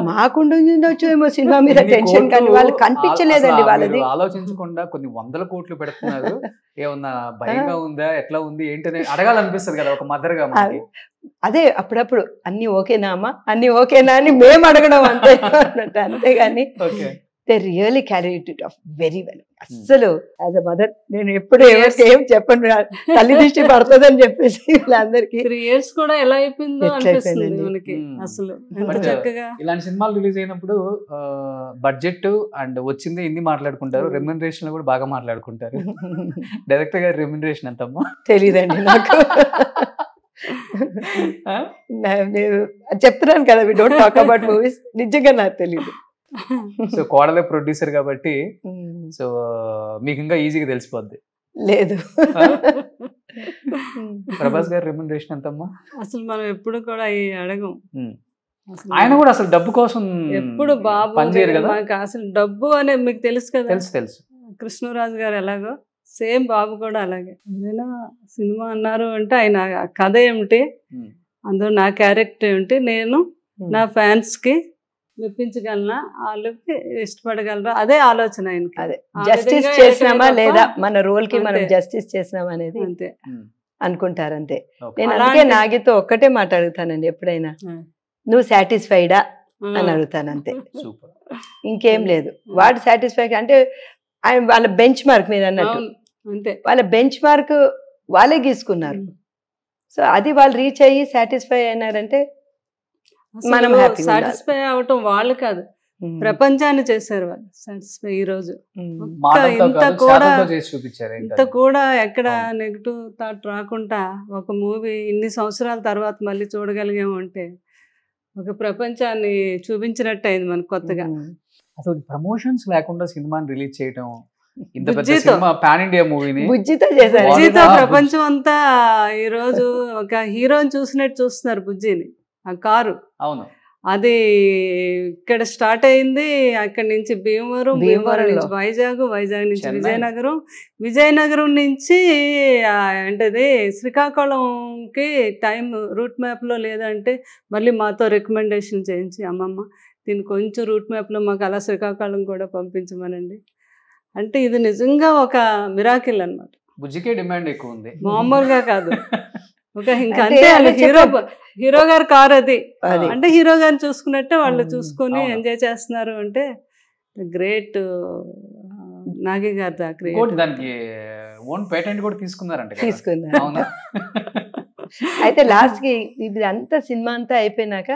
మాకుండొచ్చు ఏమో సినిమా మీద టెన్షన్, కానీ వాళ్ళు కనిపించలేదండి. వాళ్ళది ఆలోచించకుండా కొన్ని 100 కోట్లు పెడుతున్నారు, ఏమన్నా భయంగా ఉందా, ఎట్లా ఉంది ఏంటని అడగాలనిపిస్తుంది కదా ఒక మదర్ గా. అదే అప్పుడప్పుడు అన్ని ఓకేనా అమ్మా, అన్ని ఓకేనా అని మేము అడగడం అంతే అన్నట్టు, అంతేగాని they really carried it of very well. అస్సలు యాజ్ అ మదర్ నేను ఎప్పుడు ఎవరికి ఏం చెప్పను, తల్లి దృష్టి పడుతుందని చెప్పేసి వీళ్ళందరికీ 3 years కూడా ఎలా అయిపోయిందో అనిపిస్తుంది మనకి. అసలు చక్కగా ఇలాంటి సినిమాలు రిలీజ్ అయినప్పుడు బడ్జెట్ అండ్ వచ్చింది ఇన్ని మాట్లాడుకుంటారు, రెమ్యునరేషన్ కూడా బాగా మాట్లాడుకుంటారు. డైరెక్టర్ గారి రెమ్యునరేషన్ ఎంతమ్మా తెలీదండి నాకు. చెప్తున్నాను కదా, we don't talk about movies. నిజంగా నాకు తెలియదు. సో కోడలే ప్రొడ్యూసర్ కాబట్టి సో మీకు ఇంకా ఈజీగా తెలిసిపోద్ది. లేదు. ప్రభాస్ గారి రెమ్యునరేషన్ ఎంతమ్మా? అసలు మనం ఎప్పుడు కూడా అడగం. ఆయన కూడా అసలు డబ్బు కోసం ఎప్పుడు బాబు పనిచేయరు కదా. అసలు డబ్బు అనే మీకు తెలుసు కదా. తెలుసు. కృష్ణరాజు గారు ఎలాగో సేమ్ బాబు కూడా అలాగే. ఏదైనా సినిమా అన్నారు అంటే ఆయన కథ ఏమిటి, అందులో నా క్యారెక్టర్ ఏమిటి, నేను నా ఫ్యాన్స్ కి మెప్పించగలనా, వాళ్ళకి ఇష్టపడగలరా, అదే ఆలోచన ఆయనకి. అదే జస్టిస్ చేసినామా లేదా, మన రోల్ కి మనం జస్టిస్ చేసినామా అనేది అంతే అనుకుంటారు. అంతే. నేను అందుకే నాగితో ఒక్కటే మాట అడుగుతానండి ఎప్పుడైనా, నువ్వు సాటిస్ఫైడా అని అడుగుతాను అంతే, ఇంకేం లేదు. వాడు సాటిస్ఫైడ్ అంటే ఆయన వాళ్ళ బెంచ్ మార్క్ మీద అన్నట్టు, వాళ్ళ బెంచ్ మార్క్ వాళ్ళే గీసుకున్నారు. సో అది వాళ్ళు రీచ్ అయ్యి సాటిస్ఫై అయినారంటే మనం సాటిస్ఫై అవటం వాళ్ళు కాదు, ప్రపంచాన్ని చేశారు వాళ్ళు సాటిస్ఫై. ఈ రోజు ఇంత కూడా ఎక్కడ నెగిటివ్ థాట్ రాకుండా ఒక మూవీ ఇన్ని సంవత్సరాల తర్వాత మళ్ళీ చూడగలిగాము అంటే ఒక ప్రపంచాన్ని చూపించినట్టు అయింది మనకు కొత్తగా. అసలు ప్రమోషన్స్ లేకుండా సినిమాని రిలీజ్ చేయటం, ఇంత పెద్ద సినిమా పాన్ ఇండియా మూవీని బుజ్జితో చేశారు. బుజ్జితో ప్రపంచం అంతా ఈ రోజు ఒక హీరోని చూసినట్టు చూస్తున్నారు బుజ్జిని. ఆ కారు అవును, అది ఇక్కడ స్టార్ట్ అయింది, అక్కడి నుంచి భీమవరం, భీమవరం నుంచి వైజాగ్, వైజాగ్ నుంచి విజయనగరం, విజయనగరం నుంచి అంటే శ్రీకాకుళంకి టైం రూట్ మ్యాప్లో లేదంటే మళ్ళీ మాతో రికమెండేషన్ చేయించి, అమ్మమ్మ దీన్ని కొంచెం రూట్ మ్యాప్లో మాకు అలా శ్రీకాకుళం కూడా పంపించమనండి. అంటే ఇది నిజంగా ఒక మిరాకిల్ అన్నమాట. బుజ్జికే డిమాండ్ ఎక్కువ ఉంది, మామూలుగా కాదు. ఒక ఇంకా అంటే అంతే హీరో గారి కార్ అది. అది. అంటే హీరో గారిని చూసుకున్నట్టే వాళ్ళు చూసుకొని ఎంజాయ్ చేస్తున్నారు అంటే గ్రేట్. నాగి గారి ఇంకోటి దానికి ఓన్ పేటెంట్ కూడా తీసుకున్నారంట కదా. తీసుకున్నారు. అవునా? అయితే లాస్ట్ కి ఇది అంతా సినిమా అంతా అయిపోయినాక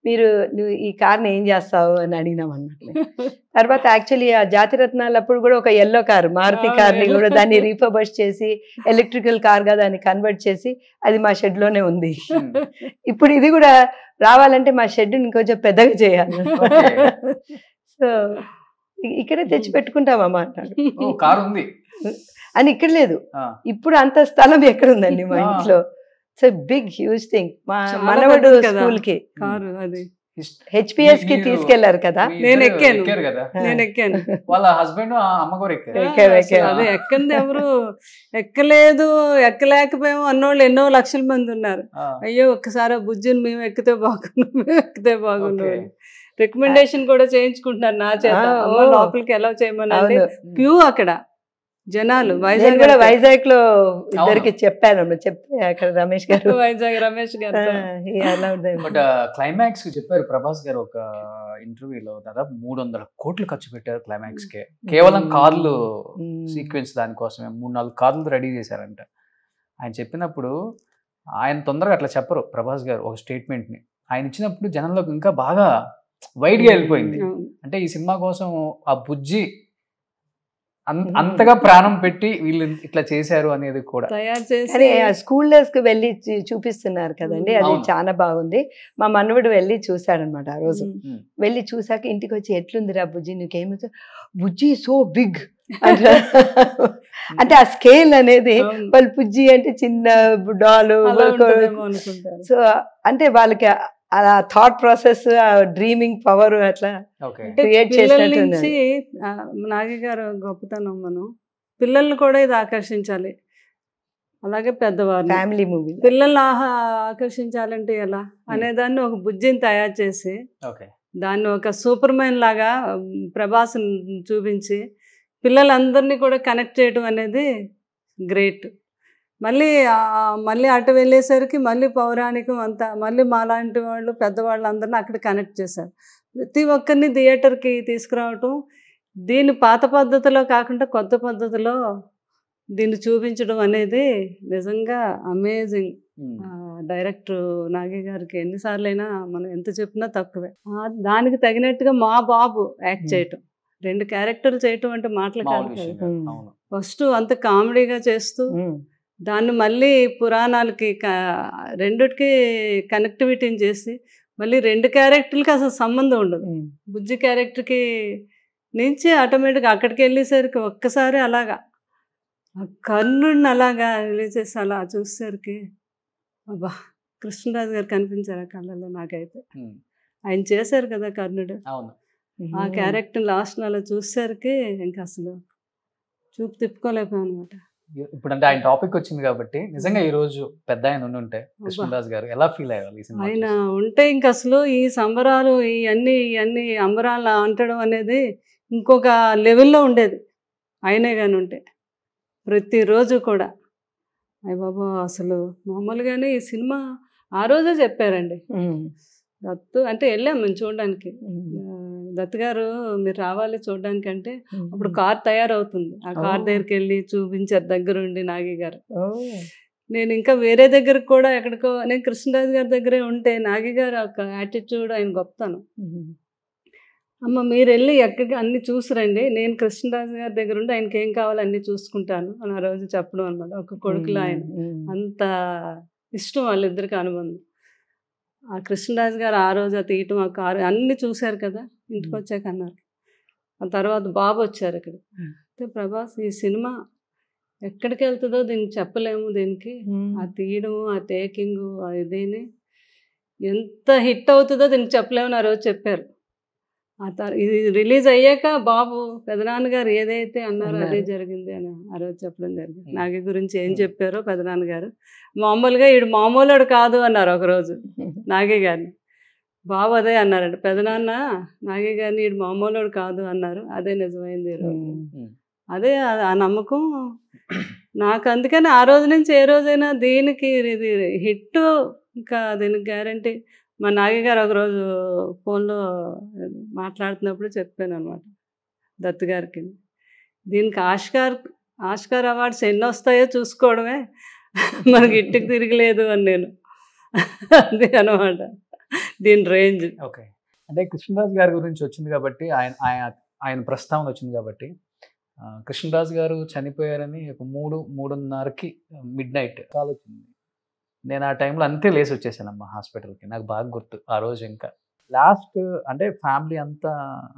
నువ్వు ఈ కార్ని ఏం చేస్తావు అని అడిగినాం అన్నమాట. తర్వాత యాక్చువల్లీ ఆ జాతిరత్నాలు అప్పుడు కూడా ఒక ఎల్లో కార్ మారుతి కార్ని కూడా దాన్ని రీఫర్బిష్ చేసి ఎలక్ట్రికల్ కార్ గా దాన్ని కన్వర్ట్ చేసి అది మా షెడ్ లోనే ఉంది. ఇప్పుడు ఇది కూడా రావాలంటే మా షెడ్ ఇంకొంచెం పెద్దగా చేయాలి. సో ఇక్కడే తెచ్చి పెట్టుకుంటామమ్మా అంటాడు. కార్ ఉంది అని ఇక్కడ లేదు. ఇప్పుడు అంత స్థలం ఎక్కడ ఉందండి మా ఇంట్లో. Big huge thing. మా మనవడు స్కూల్ కి హెచ్పిఎస్ కి తీసుకెళ్లారు కదా, నేను ఎక్కాను. వాళ్ళ హస్బెండ్ అమ్మగారు అదే ఎక్కంది ఎవరు ఎక్కలేదు, ఎక్కలేకపోయాము అన్నోళ్ళు ఎన్నో లక్షల మంది ఉన్నారు. అయ్యో ఒక్కసారి బుజ్జిని మేము ఎక్కితే బాగుండు రికమెండేషన్ కూడా చేయించుకుంటున్నారు నా చేత. లోపలికి ఎలా చేయమని క్యూ అక్కడ జనాలు. వైజాగ్ లో ఇద్దరికి చెప్పాను, చెప్తే అక్కడ రమేష్ గారు క్లైమాక్స్ చెప్పారు. ప్రభాస్ గారు ఒక ఇంటర్వ్యూలో దాదాపు 300 కోట్లు ఖర్చు పెట్టారు క్లైమాక్స్ కే, కేవలం కార్లు సీక్వెన్స్ దానికోసమే 3-4 కార్లు రెడీ చేశారంట. ఆయన చెప్పినప్పుడు ఆయన తొందరగా అట్లా చెప్పరు ప్రభాస్ గారు ఒక స్టేట్మెంట్ ని. ఆయన ఇచ్చినప్పుడు జనంలోకి ఇంకా బాగా వైడ్ గా వెళ్ళిపోయింది. అంటే ఈ సినిమా కోసం ఆ బుజ్జి అంతగా ప్రాణం పెట్టి వీళ్ళు ఇట్లా చేశారు అనేది కూడా తయారు చేసి స్కూల్ డేస్ కి వెళ్ళి చూపిస్తున్నారు కదండి, అది చాలా బాగుంది. మా మనవడు వెళ్ళి చూసాడనమాట ఆ రోజు. వెళ్ళి చూసాక ఇంటికి వచ్చి ఎట్లుందిరా బుజ్జి, నీకేమి బుజ్జి సో బిగ్ అంటే ఆ స్కేల్ అనేది వాళ్ళు బుజ్జి అంటే చిన్న డాలు. సో అంటే వాళ్ళకి అలా థాట్ ప్రాసెస్, డ్రీమింగ్ పవర్ అట్లా క్రియేట్ చేసినట్టు. నాగి గారు గొప్పతనం, మనం పిల్లల్ని కూడా ఇది ఆకర్షించాలి. అలాగే పెద్దవారు ఫ్యామిలీ మూవీ పిల్లల్ని ఆకర్షించాలంటే ఎలా అనేదాన్ని ఒక బుజ్జిని తయారు చేసి దాన్ని ఒక సూపర్ మ్యాన్ లాగా ప్రభాస్ చూపించి పిల్లలందరినీ కూడా కనెక్ట్ చేయడం అనేది గ్రేట్. మళ్ళీ అటు వెళ్ళేసరికి మళ్ళీ పౌరాణికం అంతా మళ్ళీ మాలాంటి వాళ్ళు పెద్దవాళ్ళు అందరినీ అక్కడ కనెక్ట్ చేశారు. ప్రతి ఒక్కరిని థియేటర్కి తీసుకురావటం, దీన్ని పాత పద్ధతిలో కాకుండా కొత్త పద్ధతిలో దీన్ని చూపించడం అనేది నిజంగా అమేజింగ్. డైరెక్టర్ నాగి గారికి ఎన్నిసార్లు అయినా మనం ఎంత చెప్పినా తక్కువే. దానికి తగినట్టుగా మా బాబు యాక్ట్ చేయటం, 2 క్యారెక్టర్లు చేయటం అంటే మాటలు కాదు. ఫస్ట్ అంత కామెడీగా చేస్తూ దాన్ని మళ్ళీ పురాణాలకి రెండిటికి కనెక్టివిటీని చేసి మళ్ళీ 2 క్యారెక్టర్లకి అసలు సంబంధం ఉండదు. బుజ్జి క్యారెక్టర్కి నుంచి ఆటోమేటిక్గా అక్కడికి వెళ్ళేసరికి ఒక్కసారి అలాగా కర్ణుడిని అలాగా చేసి అలా చూసేసరికి అబ్బా, కృష్ణరాజు గారు కనిపించారు ఆ కళ్ళలో. నాకైతే ఆయన చేశారు కదా కర్ణుడు, ఆ క్యారెక్టర్ లాస్ట్ అలా చూసేసరికి ఇంకా అసలు చూపు తిప్పుకోలేకపోయాం అనమాట. ఇప్పుడు అంటే ఆయన టాపిక్ వచ్చింది కాబట్టి నిజంగా ఈ రోజు పెద్ద ఆయన ఉంటే కృష్ణదాస్ గారు ఎలా ఫీల్ అయ్యాలి? ఆయన ఉంటే ఇంకా అసలు ఈ సంబరాలు ఇవన్నీ అంబరాలు అంటడం అనేది ఇంకొక లెవెల్లో ఉండేది. ఆయనే కానీ ఉంటే ప్రతిరోజు కూడా అయ్య బాబా అసలు మామూలుగానే ఈ సినిమా ఆ రోజే చెప్పారండి. దత్తు అంటే వెళ్ళాము మేము చూడడానికి. దత్ గారు మీరు రావాలి చూడడానికి అంటే అప్పుడు కార్ తయారవుతుంది. ఆ కార్ దగ్గరికి వెళ్ళి చూపించారు దగ్గరుండి నాగి గారు. నేను ఇంకా వేరే దగ్గరకు కూడా ఎక్కడికో, నేను కృష్ణరాజు గారి దగ్గరే ఉంటే నాగి గారు ఒక యాటిట్యూడ్ ఆయన గొప్పతనం. అమ్మ మీరు వెళ్ళి ఎక్కడికి అన్ని చూసిరండి, నేను కృష్ణరాజు గారి దగ్గర ఉండి ఆయనకి ఏం కావాలో అన్నీ చూసుకుంటాను అని ఆ రోజు చెప్పడం అనమాట. ఒక కొడుకులో ఆయన అంత ఇష్టం వాళ్ళిద్దరికి అనుబంధం. ఆ కృష్ణరాజు గారు ఆ రోజు ఆ తీయటం, ఆ కారు అన్నీ చూశారు కదా, ఇంటికి వచ్చాక అన్నారు. ఆ తర్వాత బాబు వచ్చారు ఇక్కడ. అయితే ప్రభాస్ ఈ సినిమా ఎక్కడికి వెళ్తుందో దీనికి చెప్పలేము, దీనికి ఆ తీయడం, ఆ టేకింగ్, ఇదేని ఎంత హిట్ అవుతుందో దీనికి చెప్పలేమని ఆ రోజు చెప్పారు. ఇది రిలీజ్ అయ్యాక బాబు పెదనాన్నగారు ఏదైతే అన్నారో అదే జరిగింది అని ఆ రోజు చెప్పడం జరిగింది. నాగి గురించి ఏం చెప్పారో పెదనాన్నగారు మామూలుగా ఈడు మామూలుడు కాదు అన్నారు ఒకరోజు నాగి గారిని. బాబు అదే అన్నారంట, పెదనాన్న నాగి గారిని ఈడు మామూలుడు కాదు అన్నారు. అదే నిజమైంది ఈరోజు. అదే ఆ నమ్మకం నాకు. అందుకని ఆ రోజు నుంచి ఏ రోజైనా దీనికి ఇది హిట్ ఇంకా దీనికి గ్యారంటీ. మా నాగి గారు ఒకరోజు ఫోన్లో మాట్లాడుతున్నప్పుడు చెప్పాను అనమాట దత్తు గారికి, దీనికి ఆస్కార్ అవార్డ్స్ ఎన్ని వస్తాయో చూసుకోవడమే, మనకి ఇంటికి తిరగలేదు అని నేను. అదే అనమాట దీని రేంజ్. ఓకే, అంటే కృష్ణరాజు గారి గురించి వచ్చింది కాబట్టి ఆయన ప్రస్తావన వచ్చింది కాబట్టి, కృష్ణరాజు గారు చనిపోయారని ఒక 3:30కి మిడ్ నైట్ కాల్ వచ్చింది. నేను ఆ టైంలో అంతే లేసి వచ్చేసానమ్మా హాస్పిటల్కి. నాకు బాగా గుర్తు ఆ రోజు. ఇంకా లాస్ట్ అంటే ఫ్యామిలీ అంతా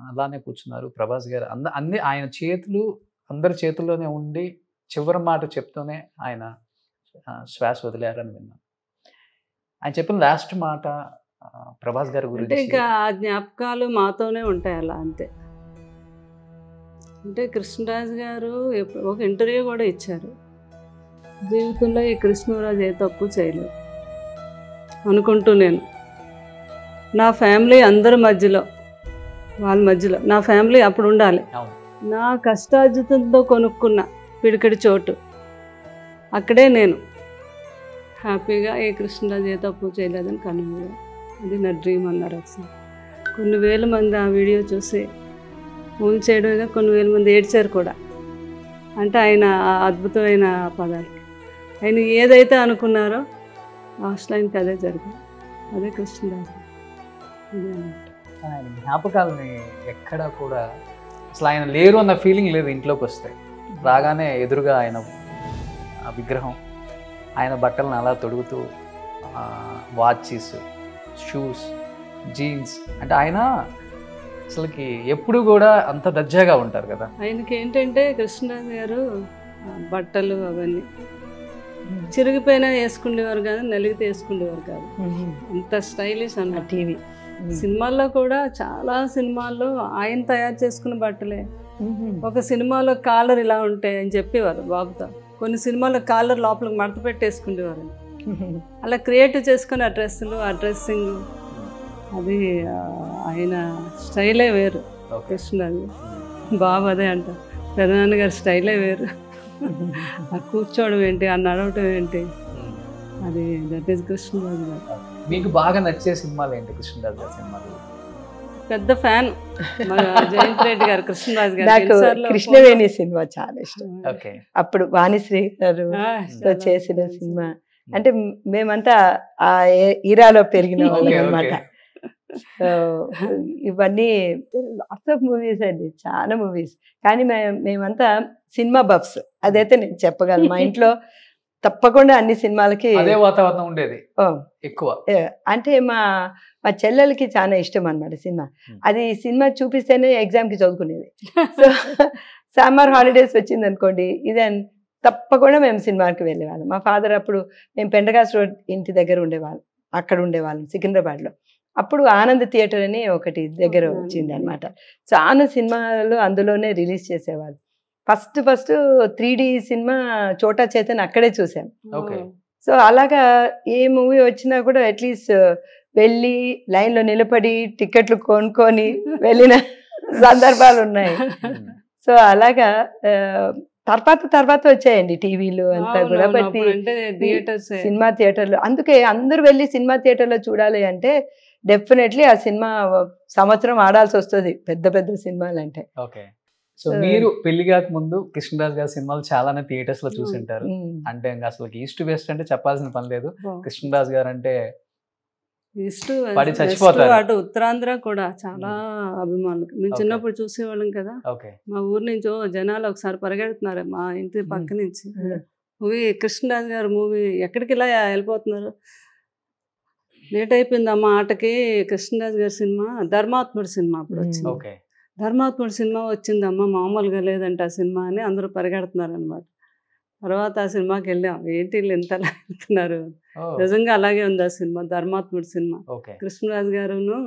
అలానే కూర్చున్నారు. ప్రభాస్ గారు అన్ని ఆయన చేతులు అందరి చేతుల్లోనే ఉండి చివరి మాట చెప్తూనే ఆయన శ్వాస వదిలేరని విన్నాను. ఆయన చెప్పిన లాస్ట్ మాట ప్రభాస్ గారి గురించి. ఇంకా ఆ జ్ఞాపకాలు మాతోనే ఉంటాయి అలా, అంతే. అంటే కృష్ణరాజు గారు ఒక ఇంటర్వ్యూ కూడా ఇచ్చారు, జీవితంలో ఈ కృష్ణరాజు ఏ తప్పు చేయలేదు అనుకుంటూ నేను నా ఫ్యామిలీ అందరి మధ్యలో, వాళ్ళ మధ్యలో నా ఫ్యామిలీ అప్పుడు ఉండాలి. నా కష్టార్జితంతో కొనుక్కున్న పిడికడి చోటు అక్కడే నేను హ్యాపీగా ఏ కృష్ణరాజు ఏ తప్పు చేయలేదని కనుగొన్నా. అది నా డ్రీమ్ అన్నారు ఒకసారి. కొన్ని వేల మంది ఆ వీడియో చూసి మూవీ చేయడమేగా కొన్ని వేల మంది ఏడ్చారు కూడా. అంటే ఆయన అద్భుతమైన పదాలకి ఆయన ఏదైతే అనుకున్నారో లాస్ట్ లైన్కి అదే జరిగింది. అదే కృష్ణరాజు. ఆయన జ్ఞాపకాలని ఎక్కడ కూడా అసలు ఆయన లేరు అన్న ఫీలింగ్ లేదు. ఇంట్లోకి వస్తాయి రాగానే ఎదురుగా ఆయన ఆ విగ్రహం, ఆయన బట్టలను అలా తొడుగుతూ వాచెస్, షూస్, జీన్స్, అంటే ఆయన అసలుకి ఎప్పుడు కూడా అంత దర్జాగా ఉంటారు కదా. ఆయనకి ఏంటంటే కృష్ణరాజు గారు బట్టలు అవన్నీ చిరిగిపోయినా వేసుకునేవారు కాదు, నలిగితే వేసుకునేవారు కాదు, అంత స్టైలిష్ అన్నమాట. టీవీ సినిమాల్లో కూడా చాలా సినిమాల్లో ఆయన తయారు చేసుకున్న బట్టలే. ఒక సినిమాలో కాలర్ ఇలా ఉంటాయి అని చెప్పేవారు బాబుతో. కొన్ని సినిమాల్లో కాలర్ లోపలికి మడత పెట్టేసుకునేవారు. అలా క్రియేటివ్ చేసుకుని ఆ డ్రెస్సులు, ఆ డ్రెస్సింగ్, అది ఆయన స్టైలే వేరు. కృష్ణరాజు బాబు అదే అంట, పెదనాన్న గారి స్టైలే వేరు. ఆ కూర్చోవడం ఏంటి, ఆ నడవటం ఏంటి, అది దట్ ఈస్ కృష్ణరాజు గారు. మీకు బాగా నచ్చే సినిమాలు ఏంటి కృష్ణరాజు గారి సినిమాలు? పెద్ద ఫ్యాన్ జయంత్ రెడ్డి గారు, కృష్ణరాజు గారు. నాకు కృష్ణవేణి సినిమా చాలా ఇష్టం. ఓకే, అప్పుడు వాణిశ్రీ గారు చేసిన సినిమా. అంటే మేమంతా ఆ ఈరాలో పెరిగిన వాళ్ళం అనమాట. ఇవన్నీ లాట్స్ ఆఫ్ మూవీస్ అండి, చాలా మూవీస్. కానీ మేమంతా సినిమా బఫ్స్, అదైతే నేను చెప్పగలను. మా ఇంట్లో తప్పకుండా అన్ని సినిమాలకి అదే వాతావరణం ఉండేది ఎక్కువ. అంటే మా చెల్లెలకి చాలా ఇష్టం అనమాట సినిమా. అది సినిమా చూపిస్తేనే ఎగ్జామ్కి చదువుకునేది. సో సమ్మర్ హాలిడేస్ వచ్చింది అనుకోండి, ఇదే తప్పకుండా మేము సినిమాకి వెళ్ళేవాళ్ళం. మా ఫాదర్ అప్పుడు మేము పెండగాస్ రోడ్ ఇంటి దగ్గర ఉండేవాళ్ళం, అక్కడ ఉండేవాళ్ళం సికింద్రాబాద్లో. అప్పుడు ఆనంద్ థియేటర్ అని ఒకటి దగ్గర వచ్చింది అనమాట. చాలా సినిమాలు అందులోనే రిలీజ్ చేసేవాళ్ళు. ఫస్ట్ 3D సినిమా చోటా చైతన్ అక్కడే చూసాం. సో అలాగా ఏ మూవీ వచ్చినా కూడా అట్లీస్ట్ వెళ్ళి లైన్లో నిలబడి టికెట్లు కొనుక్కొని వెళ్ళిన సందర్భాలు ఉన్నాయి. సో అలాగా తర్వాత వచ్చాయండి టీవీలు అంతా కూడా. బట్ సినిమా థియేటర్లు, అందుకే అందరూ వెళ్ళి సినిమా థియేటర్లో చూడాలి అంటే డెఫినెట్లీ ఆ సినిమా సంవత్సరం ఆడాల్సి వస్తుంది, పెద్ద పెద్ద సినిమాలు అంటే. ఓకే, సో మీరు పెళ్లి కాక ముందు కృష్ణరాజు గారి సినిమాలు చాలానే థియేటర్స్ లో చూసి ఉంటారు. అంటే ఇంకా అసలు ఈస్ట్ వెస్ట్ అంటే చెప్పాల్సిన పని లేదు. కృష్ణరాజు గారు అంటే అటు ఉత్తరాంధ్ర కూడా చాలా అభిమానులు. మేము చిన్నప్పుడు చూసేవాళ్ళం కదా. మా ఊరు నుంచి జనాలు ఒకసారి పరిగెడుతున్నారు మా ఇంటి పక్క నుంచి. మూవీ కృష్ణరాజు గారు మూవీ ఎక్కడికి ఇలా వెళ్ళిపోతున్నారు, లేట్ అయిపోయిందమ్మా ఆటకి. కృష్ణరాజు గారి సినిమా ధర్మాత్ముడు సినిమా అప్పుడు వచ్చింది. ధర్మాత్ముడు సినిమా వచ్చిందమ్మా, మామూలుగా లేదంటే ఆ సినిమా అని అందరూ పరిగెడుతున్నారు అనమాట. తర్వాత ఆ సినిమాకి వెళ్ళాం, ఏంటి వీళ్ళు ఎంతలా వెళ్తున్నారు. నిజంగా అలాగే ఉంది ఆ సినిమా, ధర్మాత్ముడు సినిమా. కృష్ణరాజు గారును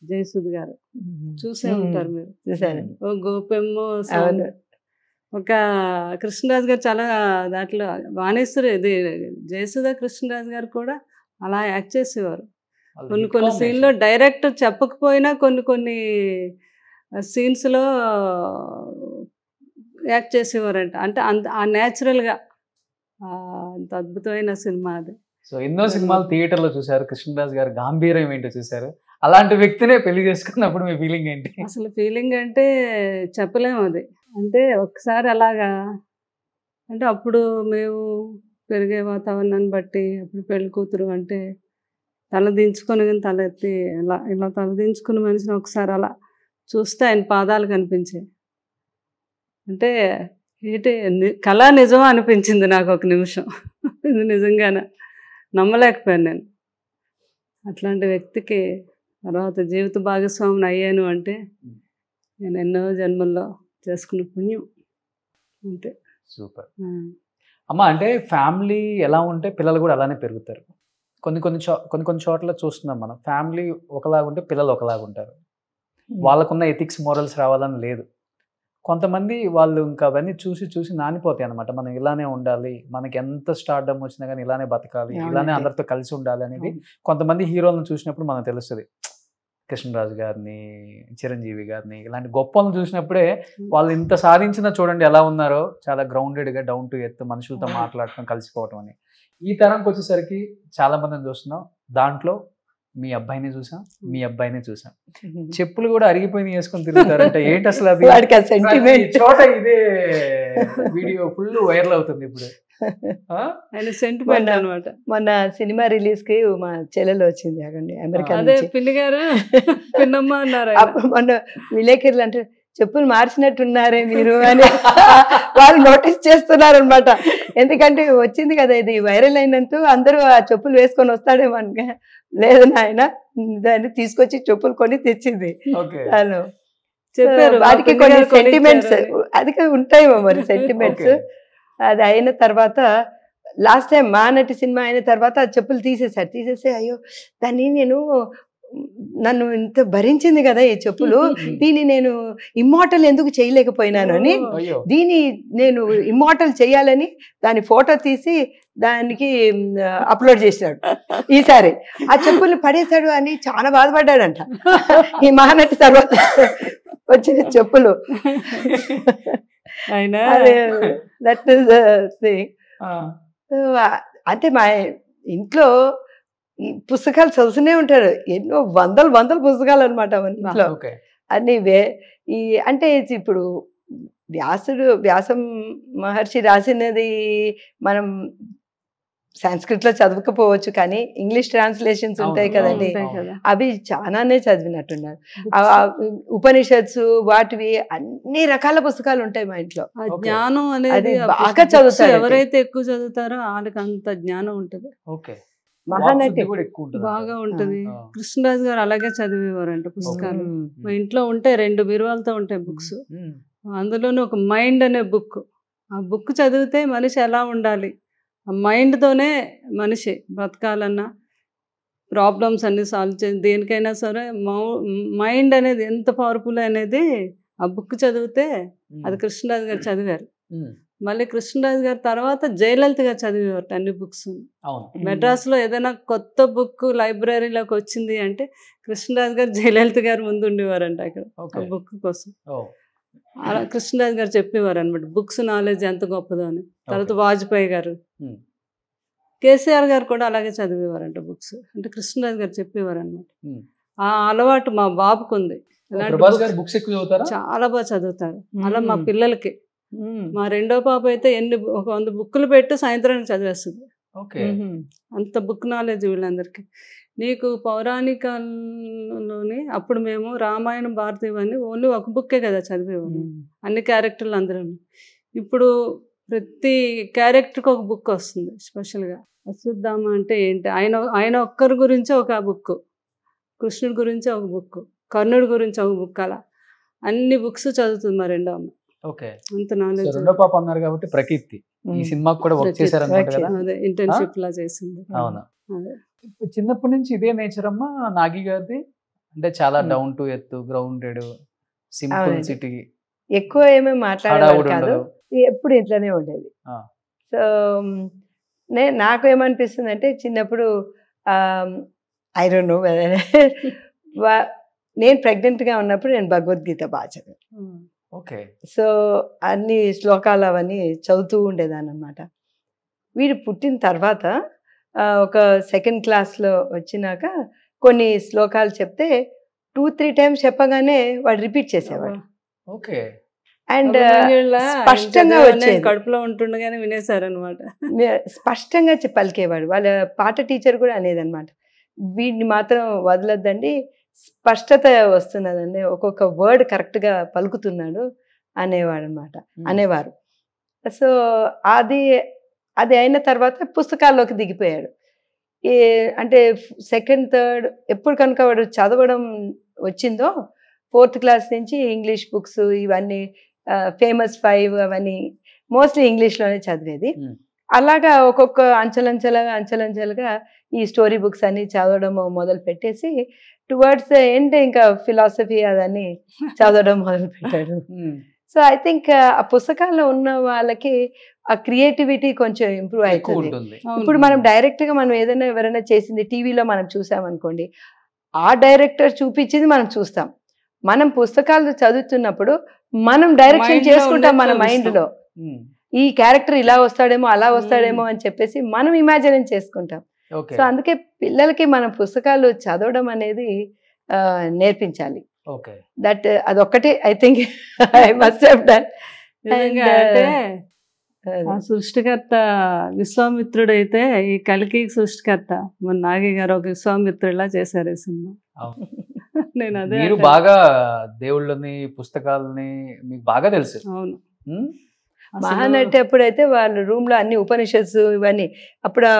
జయసుద్ గారు చూసే ఉంటారు మీరు. ఓ గోపెమ్మో ఒక కృష్ణరాజు గారు చాలా దాంట్లో వాణేశ్వరి, ఇది జయసుధ కృష్ణరాజు గారు కూడా అలా యాక్ట్ చేసేవారు. కొన్ని సీన్లో డైరెక్ట్ చెప్పకపోయినా కొన్ని సీన్స్లో యాక్ట్ చేసేవారంట. అంటే అంత ఆ న్యాచురల్గా అంత అద్భుతమైన సినిమా అది. సో ఎన్నో సినిమాలు థియేటర్లో చూశారు, కృష్ణరాజు గారు గాంభీర్యం ఏంటో చూశారు. అలాంటి వ్యక్తినే పెళ్లి చేసుకున్నప్పుడు మీ ఫీలింగ్ ఏంటి? అసలు ఫీలింగ్ అంటే చెప్పలేము అది. అంటే ఒకసారి అలాగా అంటే అప్పుడు మేము పెరిగే వాతావరణాన్ని బట్టి అప్పుడు పెళ్లి కూతురు అంటే తల దించుకొని కానీ తల ఎత్తి ఇలా తల దించుకుని మనిషిని ఒకసారి అలా చూస్తే ఆయన పాదాలు కనిపించాయి. అంటే ఏంటి కళ నిజం అనిపించింది నాకు ఒక నిమిషం. ఇది నిజంగానే నమ్మలేకపోయాను నేను. అట్లాంటి వ్యక్తికి తర్వాత జీవిత భాగస్వామిని అయ్యాను అంటే నేను ఎన్నో జన్మల్లో చేసుకున్న పుణ్యం అంతే. సూపర్ అమ్మ. అంటే ఫ్యామిలీ ఎలా ఉంటే పిల్లలు కూడా అలానే పెరుగుతారు. కొన్ని చోట్ల చూస్తున్నాం మనం, ఫ్యామిలీ ఒకలాగుంటే పిల్లలు ఒకలాగుంటారు. వాళ్ళకున్న ఎథిక్స్ మోరల్స్ రావాలని లేదు. కొంతమంది వాళ్ళు ఇంకా అవన్నీ చూసి నానిపోతాయి అనమాట. మనం ఇలానే ఉండాలి, మనకి ఎంత స్టార్డమ్ వచ్చినా కానీ ఇలానే బతకాలి, ఇలానే అందరితో కలిసి ఉండాలి అనేది కొంతమంది హీరోలను చూసినప్పుడు మనకు తెలుస్తుంది. కృష్ణరాజు గారిని, చిరంజీవి గారిని, ఇలాంటి గొప్పలను చూసినప్పుడే వాళ్ళు ఇంత సాధించినా చూడండి ఎలా ఉన్నారో, చాలా గ్రౌండెడ్గా డౌన్ టు ఎర్త్ మనుషులతో మాట్లాడటం, కలిసిపోవటం అని. ఈ తరంకి వచ్చేసరికి చాలా మందిని చూస్తున్నాం. దాంట్లో మీ అబ్బాయిని చూసాం, మీ అబ్బాయిని చూసాం. చెప్పులు కూడా అరిగిపోయి వేసుకొని తిరుగుతారంటే ఏంటి అసలు అది? చోట ఇదే వీడియో ఫుల్ వైరల్ అవుతుంది ఇప్పుడు. సెంటిమెంట్ అనమాట. మొన్న సినిమా రిలీజ్ కి మా చెల్లెలు వచ్చింది అక్కడి అమెరికా అదే పిన్ని గారు పిన్నమ్మ అన్నారు. మొన్న విలేకరులు అంటే చెప్పులు మార్చినట్టున్నారే మీరు అని వాళ్ళు నోటీస్ చేస్తున్నారు అనమాట. ఎందుకంటే వచ్చింది కదా ఇది వైరల్ అయినంత అందరూ ఆ చెప్పులు వేసుకొని వస్తాడేమో అనుక. లేదు నాయన, దాన్ని తీసుకొచ్చి చెప్పులు కొని తెచ్చింది. చెప్పారు వాటికి కొన్ని సెంటిమెంట్స్ అది ఉంటాయేమో మరి సెంటిమెంట్స్. అది అయిన తర్వాత లాస్ట్ టైం మా నటి సినిమా అయిన తర్వాత చెప్పులు తీసేసి అయ్యో దాన్ని నన్ను ఇంత భరించింది కదా ఈ చెప్పులు, దీన్ని నేను ఇమ్మోర్టల్ ఎందుకు చేయలేకపోయినాను అని, దీన్ని నేను ఇమ్మోర్టల్ చేయాలని దాని ఫోటో తీసి దానికి అప్లోడ్ చేసినాడు. ఈసారి ఆ చెప్పుల్ని పడేశాడు అని చాలా బాధపడ్డాడంట. ఈ మహానటి తర్వాత వచ్చిన చెప్పులు. That is the thing. అంటే మా ఇంట్లో ఈ పుస్తకాలు చదువుతూనే ఉంటారు. ఎన్నో వందల పుస్తకాలు అనమాట మన ఇంట్లో. అన్ని అంటే ఇప్పుడు వ్యాసం మహర్షి రాసినది మనం సంస్కృత్ లో చదవకపోవచ్చు, కానీ ఇంగ్లీష్ ట్రాన్స్లేషన్స్ ఉంటాయి కదండి, అవి చాలానే చదివినట్టున్నారు. ఉపనిషత్స్ వాటివి అన్ని రకాల పుస్తకాలు ఉంటాయి మా ఇంట్లో. జ్ఞానం అనేది బాగా చదువుతారు. ఎవరైతే ఎక్కువ చదువుతారో వాళ్ళకి అంత జ్ఞానం ఉంటది. మహానటి బాగా ఉంటది. కృష్ణరాజు గారు అలాగే చదివేవారంట పుస్తకాలు. మా ఇంట్లో ఉంటే 2 బీరువాలతో ఉంటాయి బుక్స్. అందులోనే ఒక మైండ్ అనే బుక్. ఆ బుక్ చదివితే మనిషి ఎలా ఉండాలి, ఆ మైండ్తోనే మనిషి బ్రతకాలన్నా, ప్రాబ్లమ్స్ అన్ని సాల్వ్ చేసి దేనికైనా సరే మైండ్ అనేది ఎంత పవర్ఫుల్ అనేది ఆ బుక్ చదివితే, అది కృష్ణరాజు గారు చదివారు. మళ్ళీ కృష్ణరాజు గారు తర్వాత జయలలిత గారు చదివేవారు అన్ని బుక్స్. మెడ్రాస్లో ఏదైనా కొత్త బుక్ లైబ్రరీలోకి వచ్చింది అంటే కృష్ణరాజు గారు జయలలిత గారు ముందు ఉండేవారంట అక్కడ ఆ బుక్ కోసం. అలా కృష్ణరాజు గారు చెప్పేవారు అనమాట బుక్స్ నాలెడ్జ్ ఎంత గొప్పదో అని. తర్వాత వాజ్పేయి గారు, కేసీఆర్ గారు కూడా అలాగే చదివేవారంట బుక్స్. అంటే కృష్ణరాజు గారు చెప్పేవారు అనమాట. ఆ అలవాటు మా బాబుకు ఉంది. చాలా బాగా చదువుతారు. అలా మా పిల్లలకి, మా రెండో పాప అయితే ఒక 100 బుక్కులు పెట్టి సాయంత్రానికి చదివేస్తుంది. అంత బుక్ నాలెడ్జ్ వీళ్ళందరికీ. నీకు పౌరాణికాల్లోని అప్పుడు మేము రామాయణం, భారతం ఇవన్నీ ఓన్లీ ఒక బుక్కే కదా చదివేవాళ్ళం, అన్ని క్యారెక్టర్లు అందరూ. ఇప్పుడు ప్రతి క్యారెక్టర్కి ఒక బుక్ వస్తుంది స్పెషల్గా. అశ్వత్థామ అంటే ఏంటి, ఆయన ఒక్కరి గురించి ఒక బుక్, కృష్ణుడి గురించి ఒక బుక్, కర్ణుడి గురించి ఒక బుక్, అలా అన్ని బుక్స్ చదువుతుంది మా రెండో అమ్మ. అంత నాలెడ్జ్. రెండో పాప అన్నారు కాబట్టి ప్రకీర్తి ఈ సినిమాకి కూడా వర్క్ చేశారు కదా. అదే ఇంటర్న్షిప్ లా చేసింది. అవునా. చిన్నప్పటి నుంచి ఇదే నేచర్ అమ్మా నాగి గారిది? అంటే చాలా down to earth, grounded, simplicity, ఎక్కువ ఏమేమి మాట్లాడేవాడు కాదు, ఎప్పుడు ఇంట్లోనే ఉండేది. సో నాకు ఏమనిపిస్తుంది అంటే చిన్నప్పుడు ఐ డోంట్ నో నేను ప్రెగ్నెంట్గా ఉన్నప్పుడు నేను భగవద్గీత బాగా చదివాను. ఓకే. సో అన్ని శ్లోకాలు అవన్నీ చదువుతూ ఉండేదాన్ని అనమాట. వీడు పుట్టిన తర్వాత ఒక సెకండ్ క్లాస్లో వచ్చినాక కొన్ని శ్లోకాలు చెప్తే 2-3 టైమ్స్ చెప్పగానే వాడు రిపీట్ చేసేవాడు. ఓకే. అండ్ స్పష్టంగా వచ్చేది, కడుపులో ఉంటుండగానే వినేశారనమాట. స్పష్టంగా పలికేవాడు. వాళ్ళ పాట టీచర్ కూడా అనేది అనమాట, వీడిని మాత్రం వదలొద్దండి, స్పష్టత వస్తున్నదండి, ఒక్కొక్క వర్డ్ కరెక్ట్గా పలుకుతున్నాడు అనేవాడు అనమాట, అనేవారు. సో అది అది అయిన తర్వాత పుస్తకాల్లోకి దిగిపోయాడు. అంటే సెకండ్ థర్డ్ ఎప్పుడు కనుక వాడు చదవడం వచ్చిందో 4th క్లాస్ నుంచి ఇంగ్లీష్ బుక్స్ ఇవన్నీ ఫేమస్ 5 అవన్నీ మోస్ట్లీ ఇంగ్లీష్లోనే చదివేది. అలాగా ఒక్కొక్క అంచెలంచెలుగా ఈ స్టోరీ బుక్స్ అన్ని చదవడం మొదలు పెట్టేసి టువర్డ్స్ ఎండ్ ఇంకా ఫిలాసఫీ అదని చదవడం మొదలు పెట్టాడు. సో ఐ థింక్ ఆ పుస్తకాల్లో ఉన్న వాళ్ళకి ఆ క్రియేటివిటీ కొంచెం ఇంప్రూవ్ అవుతుంది. ఇప్పుడు మనం డైరెక్ట్ గా మనం ఏదైనా ఎవరైనా చేసింది టీవీలో మనం చూసామనుకోండి, ఆ డైరెక్టర్ చూపించింది మనం చూస్తాం. మనం పుస్తకాలు చదువుతున్నప్పుడు మనం డైరెక్షన్ చేసుకుంటాం మన మైండ్ లో, ఈ క్యారెక్టర్ ఇలా వస్తాడేమో అలా వస్తాడేమో అని చెప్పేసి మనం ఇమాజిన్ చేసుకుంటాం. సో అందుకే పిల్లలకి మన పుస్తకాలు చదవడం అనేది నేర్పించాలి. దట్ అదొక్కటే I think I must have done. అంటే ఆ సృష్టికర్త విశ్వామిత్రుడైతే ఈ కల్కి సృష్టికర్త మన నాగి గారు ఒక విశ్వామిత్రుడిలా చేశారు ఈ సినిమా. నేను అదే మీరు బాగా దేవుళ్ళని పుస్తకాలని మీకు బాగా తెలుసు. అవును. మహానటి అప్పుడైతే వాళ్ళ రూమ్ లో అన్ని ఉపనిషత్సు ఇవన్నీ, అప్పుడు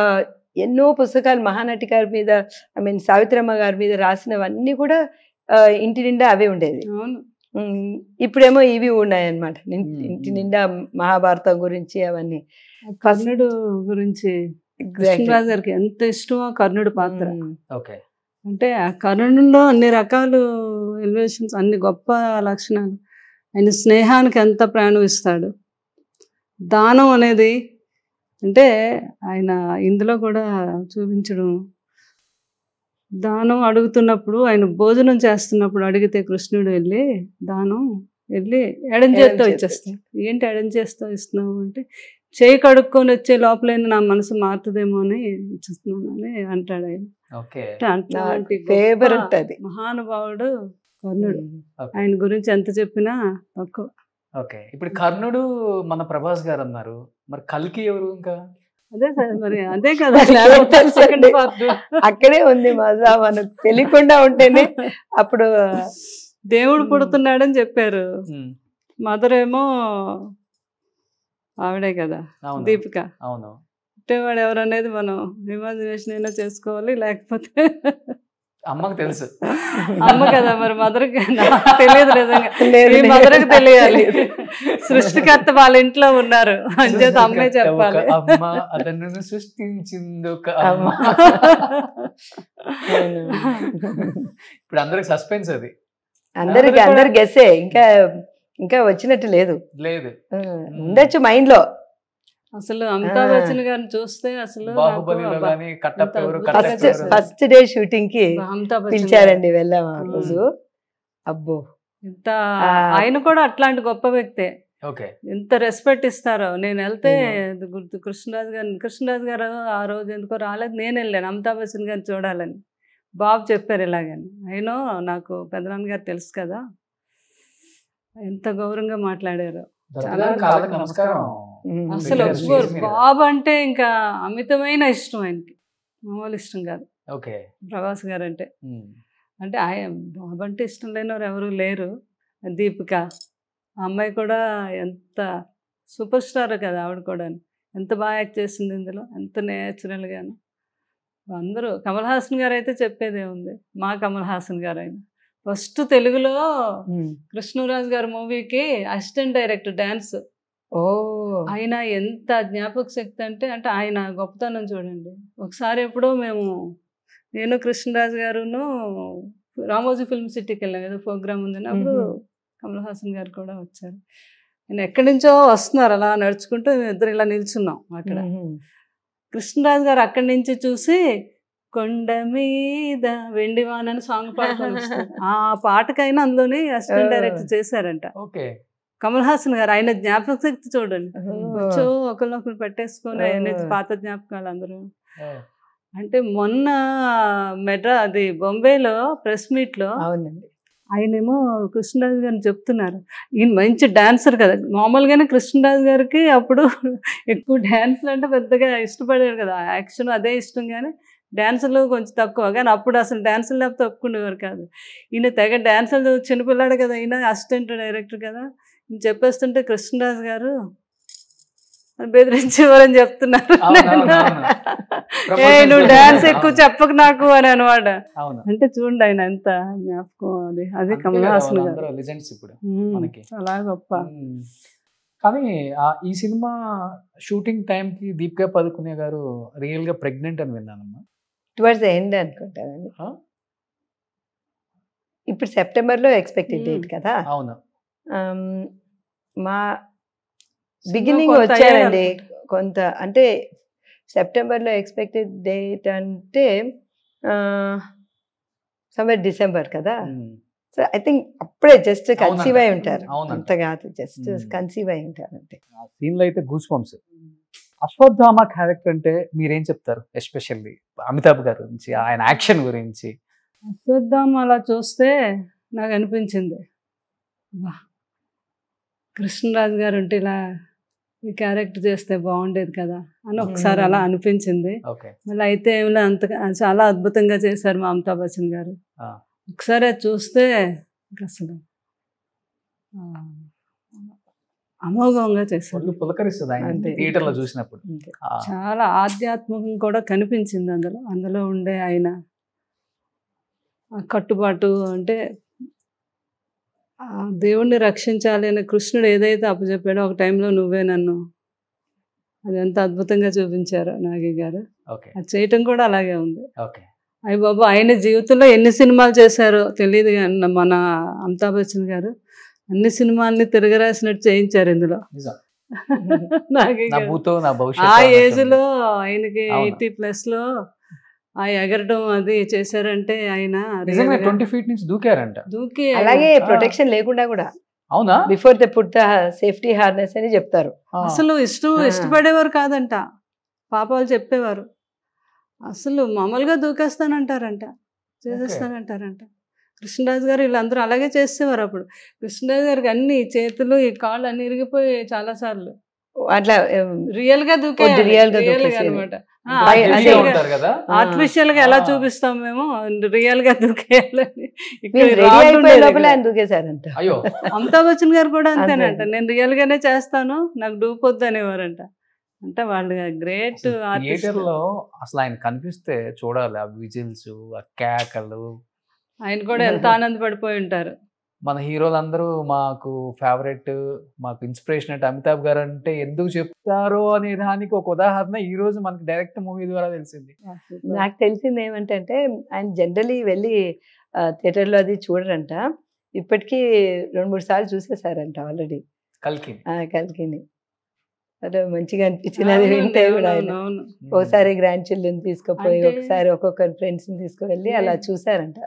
ఎన్నో పుస్తకాలు మహానటి గారి మీద, ఐ మీన్ సావిత్రమ్మ గారి మీద రాసినవన్నీ కూడా ఇంటి నిండా అవే ఉండేది. ఇప్పుడేమో ఇవి ఉన్నాయన్నమాట, ఇంటి నిండా మహాభారతం గురించి అవన్నీ. కర్ణుడు గురించి కృష్ణరాజు గారికి ఎంత ఇష్టమో కర్ణుడు పాత్ర. అంటే ఆ కర్ణుడిలో అన్ని రకాలు ఎలివేషన్స్, అన్ని గొప్ప లక్షణాలు. ఆయన స్నేహానికి ఎంత ప్రాణం ఇస్తాడు, దానం అనేది అంటే ఆయన ఇందులో కూడా చూపించడం. దానం అడుగుతున్నప్పుడు ఆయన భోజనం చేస్తున్నప్పుడు అడిగితే కృష్ణుడు వెళ్ళి దానం వెళ్ళి ఎడం చేత్తో ఇచ్చేస్తాడు. ఏంటి ఎడం చేత్తో ఇస్తున్నావు అంటే, చేయి కడుక్కొని వచ్చే లోపలైనా నా మనసు మారుతుందేమో అని ఇచ్చిస్తున్నాను అని అంటాడు ఆయన. మహానుభావుడు కర్ణుడు, ఆయన గురించి ఎంత చెప్పినా తక్కువ. ఓకే, ఇప్పుడు కర్ణుడు మన ప్రభాస్ గారు అన్నారు, మరి కల్కి ఎవరు? ఇంకా అదే సార్, మరి అదే కదా అక్కడే ఉంది మజా, మనకు తెలియకుండా ఉంటేనే. అప్పుడు దేవుడు పుడుతున్నాడని చెప్పారు, మదర్ ఏమో ఆవిడే కదా దీపిక. అవును, పుట్టేవాడు ఎవరనేది మనం ఇమాజినేషన్ అయినా చేసుకోవాలి, లేకపోతే అమ్మకు తెలుసు. అమ్మ కదా, మరి మదర్కి తెలియదు. నిజంగా మదర్కి తెలియాలి, సృష్టికర్త వాళ్ళ ఇంట్లో ఉన్నారు అంచేత అమ్మే చెప్పాలి. అమ్మ అతను సృష్టించింది ఒక అమ్మ. ఇప్పుడు అందరికి సస్పెన్స్, అది అందరు గెస్సే, ఇంకా వచ్చినట్టు లేదు. ఉండొచ్చు మైండ్ లో. అసలు అమితాబ్ బచ్చన్ గారిని చూస్తే అసలు ఫస్ట్ డే షూటింగ్ కి పిలిచారండి, వెళ్ళాం ఆ రోజు. అబ్బో, ఎంత ఆయన కూడా అట్లాంటి గొప్ప వ్యక్తే, ఎంత రెస్పెక్ట్ ఇస్తారో. నేను వెళ్తే గుర్తు కృష్ణరాజు గారు ఆ రోజు ఎందుకో రాలేదు, నేను వెళ్ళాను అమితాబ్ బచ్చన్ గారిని చూడాలని. బాబు చెప్పారు ఇలాగని. అయినో నాకు పెద్దనాన్న గారు తెలుసు కదా, ఎంత గౌరవంగా మాట్లాడారు. అసలు బాబు అంటే ఇంకా అమితమైన ఇష్టం ఆయనకి, మామూలు ఇష్టం కాదు ప్రభాస్ గారు అంటే. అంటే బాబు అంటే ఇష్టం లేనివారు ఎవరు లేరు. దీపిక ఆ అమ్మాయి కూడా ఎంత సూపర్ స్టార్ కదా, ఆవిడ కూడా ఎంత బాగా యాక్ట్ చేసింది ఇందులో, ఎంత నేచురల్గాను. అందరూ కమల్ హాసన్ గారు అయితే చెప్పేదే ఉంది, మా కమల్ హాసన్ గారు ఆయన ఫస్ట్ తెలుగులో కృష్ణరాజు గారి మూవీకి అసిస్టెంట్ డైరెక్టర్ డాన్స్. ఆయన ఎంత జ్ఞాపక శక్తి అంటే ఆయన గొప్పతనం చూడండి. ఒకసారి ఎప్పుడో నేను కృష్ణరాజు గారును రామోజీ ఫిల్మ్ సిటీకి వెళ్ళాం, ఏదో ప్రోగ్రామ్ ఉందని. అప్పుడు కమల్ హాసన్ గారు కూడా వచ్చారు. నేను ఎక్కడి నుంచో వస్తున్నారు, అలా నడుచుకుంటూ ఇద్దరు ఇలా నిల్చున్నాం అక్కడ. కృష్ణరాజు గారు అక్కడి నుంచి చూసి కొండ మీద వెండివాన్ అని సాంగ్ పాడుకొని వస్తారు. ఆ పాటకైనా అందులోనే అసిస్టెంట్ డైరెక్టర్ చేశారంట. కమల్ హాసన్ గారు, ఆయన జ్ఞాపక శక్తి చూడండి. వచ్చో ఒకరినొకరు పెట్టేసుకొని ఆయన పాత జ్ఞాపకాలు అందరూ. అంటే మొన్న అది బొంబేలో ప్రెస్ మీట్లో అవునండి, ఆయనేమో కృష్ణరాజు గారిని చెప్తున్నారు, ఈయన మంచి డాన్సర్ కదా. మామూలుగానే కృష్ణరాజు గారికి అప్పుడు ఎక్కువ డాన్సులు అంటే పెద్దగా ఇష్టపడారు కదా, యాక్షన్ అదే ఇష్టం, కానీ డాన్సులు కొంచెం తక్కువ. కానీ అప్పుడు అసలు డాన్సులు లేకపోతే ఒప్పుకునేవారు కాదు. ఈయన తెగ డాన్సులు, చిన్నపిల్లాడు కదా, ఈయన అసిస్టెంట్ డైరెక్టర్ కదా, ఈయన చెప్పేస్తుంటే కృష్ణరాజు గారు బెదిరించేవారని చెప్తున్నారు. నువ్వు డాన్స్ ఎక్కువ చెప్పకు నాకు అని అనమాట. అంటే చూడండి ఆయన ఎంత జ్ఞాపకం. అదే కమల్ హాసన్ గారు చాలా గొప్ప. కానీ ఈ సినిమా షూటింగ్ టైంకి దీపికా పదుకునే గారు రియల్ గా ప్రెగ్నెంట్ అని విన్నానమ్మా. టువర్డ్స్ ద ఎండ్ అనుకుంటానండి. ఇప్పుడు సెప్టెంబర్లో ఎక్స్పెక్టెడ్ డేట్ కదా. అవును, మా బిగినింగ్ వచ్చారండి కొంత, అంటే సెప్టెంబర్లో ఎక్స్పెక్టెడ్ డేట్ అంటే సమ్వేర్ డిసెంబర్ కదా. సో ఐ థింక్ అప్పుడే జస్ట్ కన్సీవ్ అయి ఉంటారు, అంత కాదు, జస్ట్ కన్సీవ్ అయి ఉంటారు అంతే. సీన్లో అయితే గూస్ బంప్స్. అశ్వత్థామ క్యారెక్టర్ అంటే మీరేం చెప్తారు, ఎస్పెషల్లీ అమితాబ్ గారి గురించి, ఆయన యాక్షన్ గురించి? అశ్వత్థామ అలా చూస్తే నాకు అనిపించింది, కృష్ణరాజు గారు ఉంటే ఇలా ఈ క్యారెక్టర్ చేస్తే బాగుండేది కదా అని ఒకసారి అలా అనిపించింది. మళ్ళీ అయితే ఏమిలే, అంత చాలా అద్భుతంగా చేశారు మా అమితాబ్ బచ్చన్ గారు. ఒకసారి అది చూస్తే అసలు అమోఘంగా చేశారు, థియేటర్లో చూసినప్పుడు. చాలా ఆధ్యాత్మికం కూడా కనిపించింది అందులో ఉండే ఆయన కట్టుబాటు. అంటే దేవుణ్ణి రక్షించాలి అని కృష్ణుడు ఏదైతే అప్పచెప్పాడో ఒక టైంలో నువ్వే నన్ను, అది ఎంత అద్భుతంగా చూపించారు నాగి గారు. అది చేయటం కూడా అలాగే ఉంది. అయ్య బాబు, ఆయన జీవితంలో ఎన్ని సినిమాలు చేశారో తెలియదు, కానీ మన అమితాబ్ బచ్చన్ గారు అన్ని సినిమాల్ని తిరగరాసినట్టు చేయించారు ఇందులో. ఆ ఏజ్ లో ఆయనకి 80+ లో ఆ ఎగరడం అది చేశారంటే ఆయన 20 feet నుంచి దూకారంట. అలాగే ప్రొటెక్షన్ లేకుండా కూడా. అవునా? Before they put the safety harness అని చెప్తారు. అసలు ఇష్టపడేవారు కాదంట, పాపాలు చెప్పేవారు. అసలు మామూలుగా దూకేస్తానంటారంట, చేసేస్తానంటారంట. కృష్ణరాజు గారు వీళ్ళందరూ అలాగే చేసేవారు అప్పుడు. కృష్ణరాజు గారికి అన్ని చేతులు, ఈ కాళ్ళు అన్ని ఇరిగిపోయి చాలా సార్లు అట్లా రియల్ గా దూకే అనమాట. ఆర్టిఫిషియల్ గా ఎలా చూపిస్తాం మేము, రియల్ గా దూకేయాలని. దూకేశారంట. అమితాబ్ బచ్చన్ గారు కూడా అంతేనంట, నేను రియల్ గానే చేస్తాను, నాకు డూపొద్దు అనేవారంట. అంటే వాళ్ళు గ్రేట్ ఆర్టిస్ట్. అసలు ఆయన కనిపిస్తే చూడాలి, ఆ విజిల్స్, ఆ కేకలు. ఆయన కూడా ఎంత ఆనందపడిపోయి ఉంటారు. మన హీరోలందరూ మాకు ఫేవరెట్, మాకు ఇన్స్పిరేషన్ అంటే అమితాబ్ గారు అంటే ఎందుకు చెప్తారో అనే దానికి ఒక ఉదాహరణ ఈ రోజు మనకి డైరెక్ట్ మూవీ ద్వారా తెలిసింది. నాకు తెలిసింది ఏమంటే ఆయన జనరలీ వెళ్ళి థియేటర్లో అది చూడరంట, ఇప్పటికీ 2-3 సార్లు చూసేసారంట ఆల్రెడీ కల్కిని. అదే మంచిగా అనిపించింది అది వింటే కూడా. ఆయన ఒకసారి గ్రాండ్ చిల్డ్రన్ తీసుకుపోయి, ఒకసారి ఒక్కొక్కరి ఫ్రెండ్స్ని తీసుకువెళ్ళి అలా చూసారంట.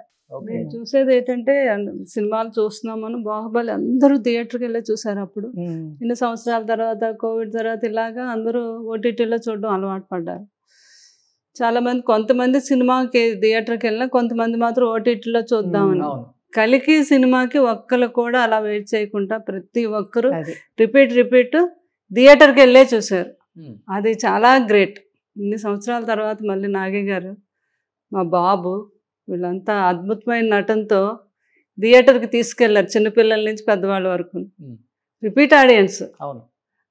నేను చూసేది ఏంటంటే, సినిమాలు చూస్తున్నామని బాహుబలి అందరూ థియేటర్కి వెళ్ళి చూసారు. అప్పుడు ఇన్ని సంవత్సరాల తర్వాత, కోవిడ్ తర్వాత ఇలాగా అందరూ ఓటీటీలో చూడడం అలవాటు పడ్డారు చాలా మంది. కొంతమంది సినిమాకి థియేటర్కి వెళ్ళినా, కొంతమంది మాత్రం ఓటీటీలో చూద్దామని. కలికి సినిమాకి ఒక్కరు కూడా అలా వెయిట్ చేయకుండా ప్రతి ఒక్కరు రిపీట్ థియేటర్కి వెళ్ళే చూసారు. అది చాలా గ్రేట్. ఇన్ని సంవత్సరాల తర్వాత మళ్ళీ నాగి గారు, మా బాబు, వీళ్ళంతా అద్భుతమైన నటనతో థియేటర్కి తీసుకెళ్లారు, చిన్నపిల్లల నుంచి పెద్దవాళ్ళ వరకు. Repeat audience.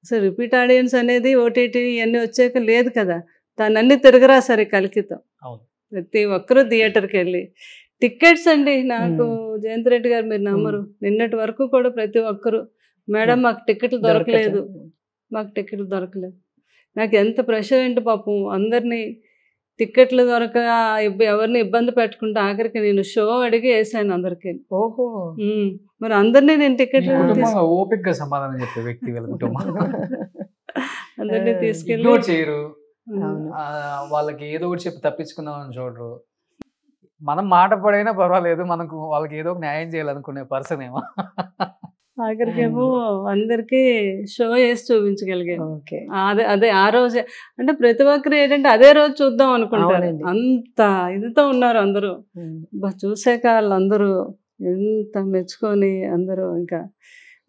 అసలు రిపీట్ ఆడియన్స్ అనేది ఓటీటీ ఇవన్నీ వచ్చాక లేదు కదా, దాన్ని అన్ని తిరగరాసారు కలికితో. ప్రతి ఒక్కరూ థియేటర్కి వెళ్ళి టికెట్స్ అండి. నాకు జయంత్ రెడ్డి గారు, మీరు నమ్మరు, నిన్నటి వరకు కూడా ప్రతి ఒక్కరు, మేడం మాకు టికెట్లు దొరకలేదు. నాకు ఎంత ప్రెషర్ ఏంటి పాపం, అందరినీ టికెట్లు దొరక ఎవరిని ఇబ్బంది పెట్టుకుంటే ఆఖరికి నేను షో అడిగి వేసాను అందరికి. ఓహో, మరి అందరినీ నేను టికెట్లు ఓపికగా సమాధానం చెప్పే వ్యక్తి అందరినీ తీసుకెళ్ళి చేయరు, వాళ్ళకి ఏదో ఒకటి చెప్పి తప్పించుకుందామని చూడరు. మనం మాట పడైనా పర్వాలేదు, మనకు వాళ్ళకి ఏదో ఒక న్యాయం చేయాలనుకునే పర్సన్ ఏమో. ఆఖరికేమో అందరికి షో వేసి చూపించగలిగాను. ఓకే. అదే అదే ఆ రోజే అంటే ప్రతి ఒక్కరు ఏంటంటే అదే రోజు చూద్దాం అనుకుంటారు. అవునండి. అంత ఇదితో ఉన్నారు అందరూ. చూసాక వాళ్ళందరూ ఎంత మెచ్చుకొని అందరూ ఇంకా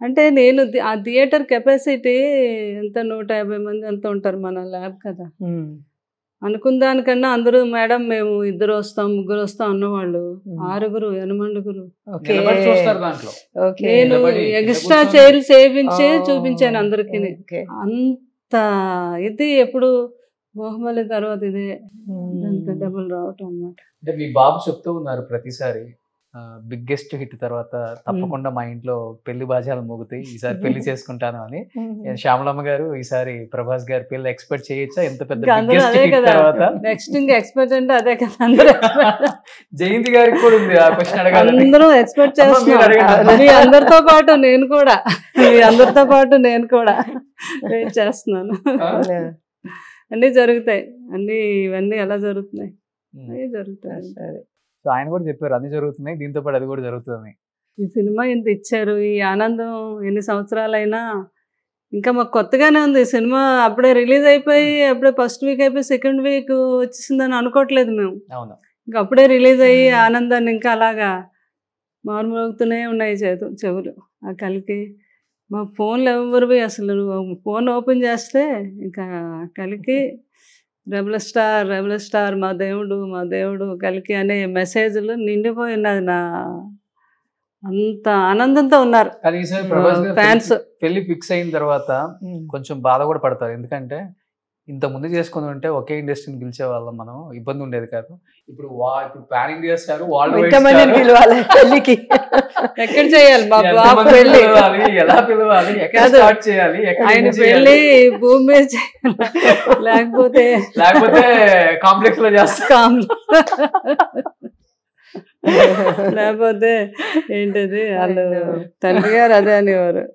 అంటే నేను ఆ థియేటర్ కెపాసిటీ ఎంత 150 మంది అంత ఉంటారు మన ల్యాబ్ కదా. అనుకున్న దానికన్నా అందరూ మేడం మేము 2 వస్తాం 3 వస్తాం అన్నవాళ్ళు 6 8 నిలబడి చూస్తారు దాంట్లో. నేను నిలబడి ఎక్స్ట్రా కూర్చొని- చైర్లు సేవించి చూపించాను అందరికి. ఓకే. అంత ఇది ఎప్పుడు మోహమల్లి తర్వాత ఇదే అంత డబుల్ రావటం అన్నమాట. అంటే మీ బాబు చెప్తూ ఉన్నారు ప్రతిసారి బిగ్గెస్ట్ హిట్ తర్వాత తప్పకుండా మా ఇంట్లో పెళ్లి బాజాలు మోగుతాయి, ఈసారి పెళ్లి చేసుకుంటాను అని. శ్యామలమ్మ గారు ఈసారి ప్రభాస్ గారి పెళ్లి ఎక్స్పెక్ట్ చేయొచ్చా? ఎంత పెద్ద ఇంకా అందరూ biggest అదే hit కదా తర్వాత నెక్స్ట్ ఇంకా ఎక్స్పెక్ట్ అంటే అదే కదా అందరూ జయంతి గారికి కూడా ఉంది ఆ క్వశ్చన్ అడగాలి. అందరూ ఎక్స్పెక్ట్ అమ్మ, మీరు అడగండి. చేస్తున్నారు. మీ అందరితో పాటు నేను కూడా వెయిట్ చేస్తున్నాను. అన్నీ జరుగుతాయి. ఇవన్నీ ఎలా జరుగుతున్నాయి అన్నీ జరుగుతాయి. సరే. సో ఆయన కూడా చెప్పారు అన్ని జరుగుతున్నాయి, దీంతో పాటు అది కూడా జరుగుతుంది. ఈ సినిమా ఇంత ఇచ్చారు, ఈ ఆనందం ఎన్ని సంవత్సరాలైనా ఇంకా మాకు కొత్తగానే ఉంది. ఈ సినిమా అప్పుడే రిలీజ్ అయిపోయి అప్పుడే ఫస్ట్ వీక్ అయిపోయి సెకండ్ వీక్ వచ్చేసిందని అనుకోవట్లేదు మేము. అవును. ఇంకా అప్పుడే రిలీజ్ అయ్యి ఆనందాన్ని ఇంకా అలాగా మారుమోగుతూనే ఉన్నాయి చెవులు. ఆ కలికి మా ఫోన్లు ఎవరివి అసలు ఫోన్ ఓపెన్ చేస్తే ఇంకా కలికి రెబల్ స్టార్ మా దేవుడు కలికి అనే మెసేజ్లు నిండిపోయినది. నా అంత ఆనందంతో ఉన్నారు కానీ ఈసారి ప్రభాస్ గారు ఫ్యాన్స్. పెళ్లి ఫిక్స్ అయిన తర్వాత కొంచెం బాధ కూడా పడతారు. ఎందుకంటే ఇంత ముందు చేసుకుని ఉంటే ఒకే ఇండస్ట్రీని పిలిచే వాళ్ళం, మనం ఇబ్బంది ఉండేది కాదు. ఇప్పుడు ఇప్పుడు పాన్ ఇండియా స్టార్ ఎంతమందిని పిలవాలి పెళ్లికి? ఎక్కడ చేయాలి మా బాబు పెళ్లి? ఎలా పిలవాలి, ఎక్కడ కాదు. స్టార్ట్ చేయాలి, ఎక్కడ ఆయన end చేయాలి? పెళ్లి భూమి మీద చేయాలి, లేకపోతే కాంప్లెక్స్ లో చేస్తాం. లేకపోతే ఏంటది వాళ్ళు తండ్రి గారు అదే అనేవారు,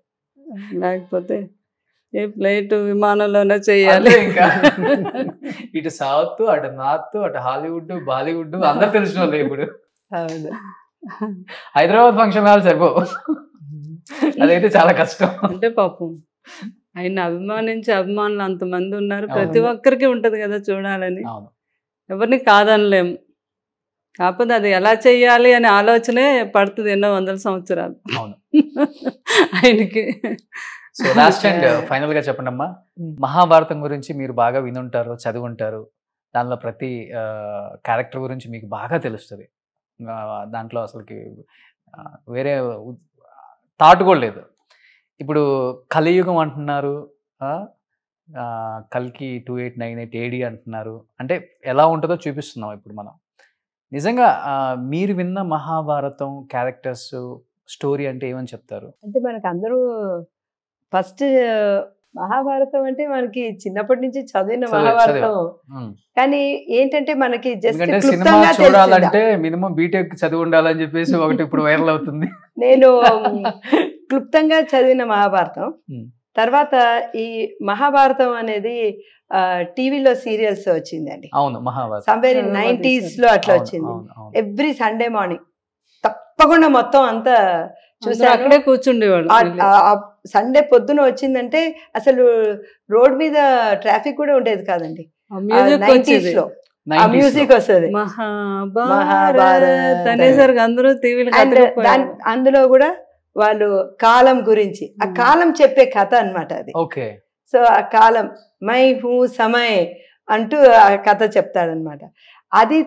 లేకపోతే ఏ ఫ్లైట్ విమానంలోనే చెయ్యాలి. అంతే ఇంకా ఇటు సౌత్ అటు నార్త్ అటు హాలీవుడ్ బాలీవుడ్ అందరు తెలిసిన వాళ్ళు. ఇప్పుడు అవును. హైదరాబాద్ ఫంక్షన్ హాల్ సరిపోవు, అదైతే చాలా కష్టం. అంటే పాపం ఆయన అభిమానించే అభిమానులు అంతమంది ఉన్నారు, ప్రతి ఒక్కరికి ఉంటది కదా చూడాలని. అవును. ఎవరిని కాదనలేము, కాకపోతే అది ఎలా చెయ్యాలి అనే ఆలోచనే పడుతుంది ఎన్నో వందల సంవత్సరాలు అవును. ఆయనకి. సో లాస్ట్ అండ్ ఫైనల్ గా చెప్పండి అమ్మా, మహాభారతం గురించి మీరు బాగా వినుంటారు, చదువుంటారు, దానిలో ప్రతి క్యారెక్టర్ గురించి మీకు బాగా తెలుస్తుంది. దాంట్లో అసలుకి వేరే థాట్ కూడా లేదు. ఇప్పుడు కలియుగం అంటున్నారు, కల్కి 2898 AD అంటున్నారు. అంటే ఎలా ఉంటుందో చూపిస్తున్నాం ఇప్పుడు మనం. నిజంగా మీరు విన్న మహాభారతం క్యారెక్టర్స్ స్టోరీ అంటే ఏమని చెప్తారు? అంటే మనకు అందరూ ఫస్ట్ మహాభారతం అంటే మనకి చిన్నప్పటి నుంచి చదివిన మహాభారతం, కానీ ఏంటంటే మనకి జస్ట్ సినిమా చూడాలంటే మినిమం బీటెక్ చదివి ఉండాలని చెప్పేసి ఒకటి ఇప్పుడు వైరల్ అవుతుంది. నేను క్లుప్తంగా చదివిన మహాభారతం. తర్వాత ఈ మహాభారతం అనేది టీవీలో సీరియల్స్ వచ్చిందండి. అవును, మహాభారతం సమ్వేర్ ఇన్ 90s లో అట్లా వచ్చింది. ఎవ్రీ సండే మార్నింగ్ తప్పకుండా మొత్తం అంతా చూసాను. అక్కడే కూర్చుండేవాడు. సండే పొద్దున వచ్చిందంటే అసలు రోడ్ మీద ట్రాఫిక్ కూడా ఉండేది కాదండి. 90s లో ఆ మ్యూజిక్ వస్తుంది మహాభారత్ అనేసరికి అందరూ టీవీలో. అందులో కూడా వాళ్ళు కాలం గురించి, ఆ కాలం చెప్పే కథ అన్నమాట అది. ఓకే. సో ఆ కాలం మై హూ సమయ్ అంటూ ఆ కథ చెప్తాడనమాట. అది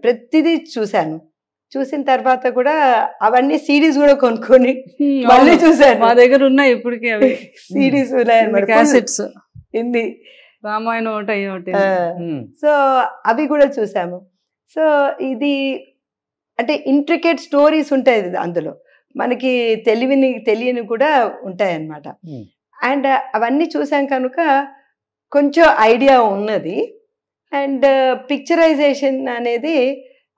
ప్రతిదీ చూశాను. చూసిన తర్వాత కూడా అవన్నీ సిడీస్ కూడా కొనుక్కొని మళ్ళీ చూసాను. మా దగ్గర ఉన్నాయి ఇప్పటికీ అవి సిడీస్ క్యాసెట్స్, హిందీ రామాయణం ఒకటి. సో అవి కూడా చూసాము. సో ఇది అంటే ఇంట్రికేట్ స్టోరీస్ ఉంటాయి అందులో, మనకి తెలియని కూడా ఉంటాయి అన్నమాట. అండ్ అవన్నీ చూసాం కనుక కొంచెం ఐడియా ఉన్నది. అండ్ పిక్చరైజేషన్ అనేది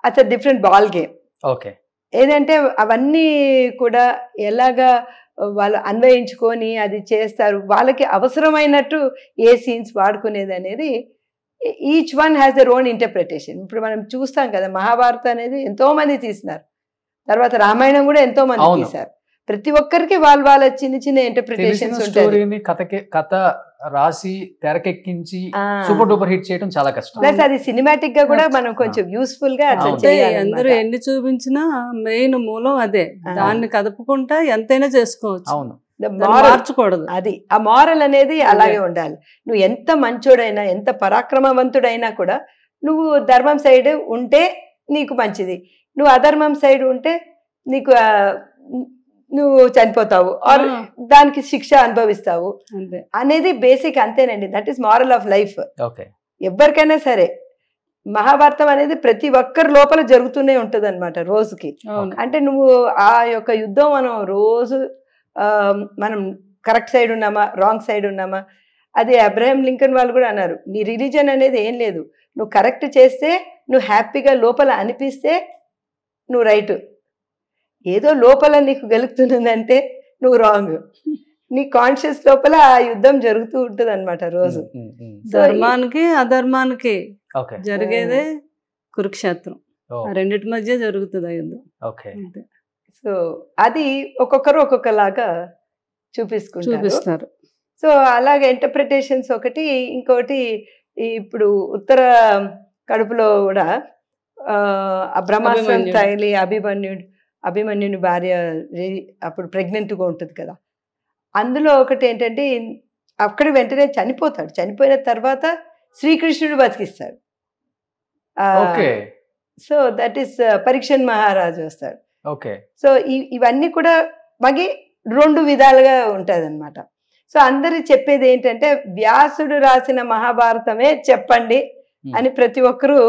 అట్స్ డిఫరెంట్ బాల్ గేమ్. ఓకే. ఏదంటే అవన్నీ కూడా ఎలాగా వాళ్ళు అన్వయించుకొని అది చేస్తారు, వాళ్ళకి అవసరమైనట్టు ఏ సీన్స్ వాడుకునేది అనేది each one has their own interpretation. ఇప్పుడు మనం చూస్తాం కదా, మహాభారతం అనేది ఎంతో మంది తీసినారు, తర్వాత రామాయణం కూడా ఎంతో మంది తీశారు. ప్రతి ఒక్కరికి వాళ్ళ చిన్న చిన్న ఇంటర్ప్రిటేషన్స్ ఉంటాయి. స్టోరీని కథ రాసి తెరకెక్కించి సూపర్ డూపర్ హిట్ చేయడం చాలా కష్టం. ప్లస్ అది సినిమాటిక్ గా కూడా మనం కొంచెం యూస్ఫుల్ గా అట్లా చేయాలి. అందరూ ఎన్ని చూపించినా మెయిన్ మూలం అదే, దాన్ని కదుపుకుంటా ఎంతైనా చేసుకోవచ్చు. అవును, మార్చకూడదు. అది ఆ మారల్ అనేది అలాగే ఉండాలి. నువ్వు ఎంత మంచోడైనా ఎంత పరాక్రమవంతుడైనా కూడా నువ్వు ధర్మం సైడ్ ఉంటే నీకు మంచిది, నువ్వు అధర్మం సైడ్ ఉంటే నీకు నువ్వు చనిపోతావు ఆర్ దానికి శిక్ష అనుభవిస్తావు అనేది బేసిక్. అంతేనండి, that is moral of life. ఎవరికైనా సరే మహాభారతం అనేది ప్రతి ఒక్కరి లోపల జరుగుతూనే ఉంటది అనమాట రోజుకి. అంటే నువ్వు ఆ యొక్క యుద్ధం మనం రోజు మనం కరెక్ట్ సైడ్ ఉన్నామా రాంగ్ సైడ్ ఉన్నామా, అది అబ్రహాం లింకన్ వాళ్ళు కూడా అన్నారు, నీ రిలీజన్ అనేది ఏం లేదు, నువ్వు కరెక్ట్ చేస్తే నువ్వు హ్యాపీగా లోపల అనిపిస్తే నువ్వు రైట్, ఏదో లోపల నీకు గెలుపుతున్నదంటే నువ్వు రాంగ్. నీ కాన్షియస్ లోపల ఆ యుద్ధం జరుగుతూ ఉంటది అనమాట రోజు. ధర్మానికి అధర్మానికి జరిగేదే కురుక్షేత్రం, రెండిటి మధ్య జరుగుతుంది ఆ యుద్ధం. సో అది ఒక్కొక్కరు ఒక్కొక్కలాగా చూపిస్తారు. సో అలాగే ఇంటర్ప్రిటేషన్స్ ఒకటి. ఇంకొకటి ఇప్పుడు ఉత్తర కడుపులో కూడా బ్రహ్మాస్త్రం తగిలి అభిమన్యుని భార్య అప్పుడు ప్రెగ్నెంట్గా ఉంటుంది కదా, అందులో ఒకటి ఏంటంటే అక్కడ వెంటనే చనిపోతాడు, చనిపోయిన తర్వాత శ్రీకృష్ణుడు బతికిస్తాడు. సో దట్ ఈస్ పరీక్షన్ మహారాజు వస్తాడు. సో ఇవన్నీ కూడా మగి రెండు విధాలుగా ఉంటుంది అనమాట. సో అందరు చెప్పేది ఏంటంటే వ్యాసుడు రాసిన మహాభారతమే చెప్పండి అని ప్రతి ఒక్కరు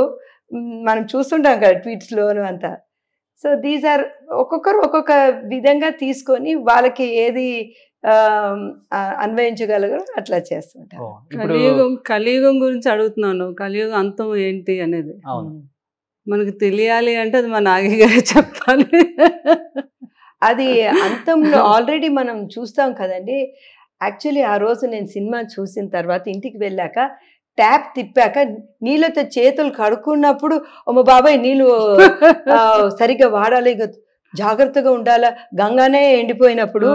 మనం చూస్తుంటాం కదా ట్వీట్స్ లోను అంతా. సో దీస్ ఆర్ ఒక్కొక్కరు ఒక్కొక్క విధంగా తీసుకొని వాళ్ళకి ఏది అన్వయించగలగరు అట్లా చేస్తుంటారు. కలియుగం గురించి అడుగుతున్నాను, కలియుగం అంతం ఏంటి అనేది మనకు తెలియాలి అంటే అది మా నాగి గారే చెప్పాలి. అది అంతంలో ఆల్రెడీ మనం చూస్తాం కదండి. యాక్చువల్లీ ఆ రోజు నేను సినిమా చూసిన తర్వాత ఇంటికి వెళ్ళాక ట్యాప్ తిప్పాక నీళ్ళతో చేతులు కడుక్కున్నప్పుడు అమ్మ బాబాయ్ నీళ్ళు సరిగ్గా వాడాలి, జాగ్రత్తగా ఉండాలా, గంగానే ఎండిపోయినప్పుడు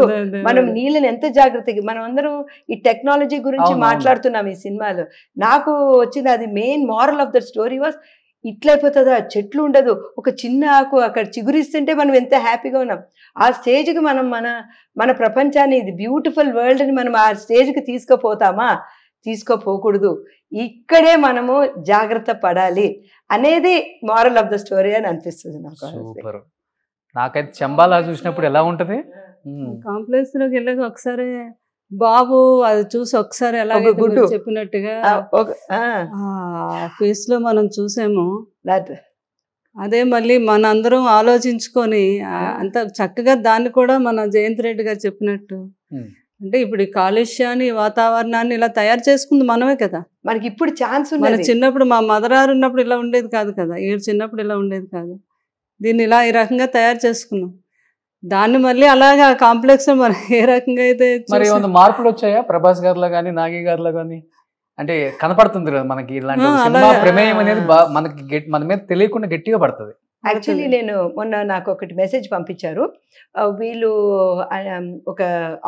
మనం నీళ్ళని ఎంత జాగ్రత్తగా, మనం అందరం ఈ టెక్నాలజీ గురించి మాట్లాడుతున్నాం ఈ సినిమాలో. నాకు వచ్చింది అది main moral of the story was ఇట్లయిపోతుందా, చెట్లు ఉండదు, ఒక చిన్న ఆకు అక్కడ చిగురిస్తుంటే మనం ఎంత హ్యాపీగా ఉన్నాం. ఆ స్టేజ్కి మనం మన ప్రపంచాన్ని, ఇది బ్యూటిఫుల్ వరల్డ్ని మనం ఆ స్టేజ్కి తీసుకుపోతామా, తీసుకోపోకూడదు, ఇక్కడే మనము జాగ్రత్త పడాలి అనేది మారల్ ఆఫ్ ద స్టోరీ అని అనిపిస్తుంది నాకు. నాకైతే చంబాలా చూసినప్పుడు ఎలా ఉంటది, కాంప్లెక్స్ లోకి వెళ్ళాక ఒకసారి బాబు అది చూసి ఒకసారి ఎలాగ చెప్పినట్టుగా ఫేస్ లో మనం చూసాము, అదే మళ్ళీ మనందరం ఆలోచించుకొని అంత చక్కగా దాన్ని కూడా మన జయంత్ రెడ్డి గారు చెప్పినట్టు, అంటే ఇప్పుడు ఈ కాలుష్యాన్ని వాతావరణాన్ని ఇలా తయారు చేసుకుంది మనమే కదా. మనకి ఇప్పుడు ఛాన్స్ ఉంది. మన చిన్నప్పుడు మా మదరారు ఉన్నప్పుడు ఇలా ఉండేది కాదు కదా, ఈడు చిన్నప్పుడు ఇలా ఉండేది కాదు. దీన్ని ఇలా ఈ రకంగా తయారు చేసుకున్నాం, దాన్ని మళ్ళీ అలాగా కాంప్లెక్స్ మనం ఏ రకంగా అయితే. మరి ఏమైనా మార్పులు వచ్చాయా ప్రభాస్ గారిలో కానీ నాగి గారిలో కానీ? అంటే కనపడుతుంది కదా మనకి ఇలాంటి సినిమా ప్రమేయం అనేది మనకి మన మీద తెలియకుండా గట్టిగా పడుతుంది. యాక్చువల్లీ నేను మొన్న నాకు ఒకటి మెసేజ్ పంపించారు, వీళ్ళు ఒక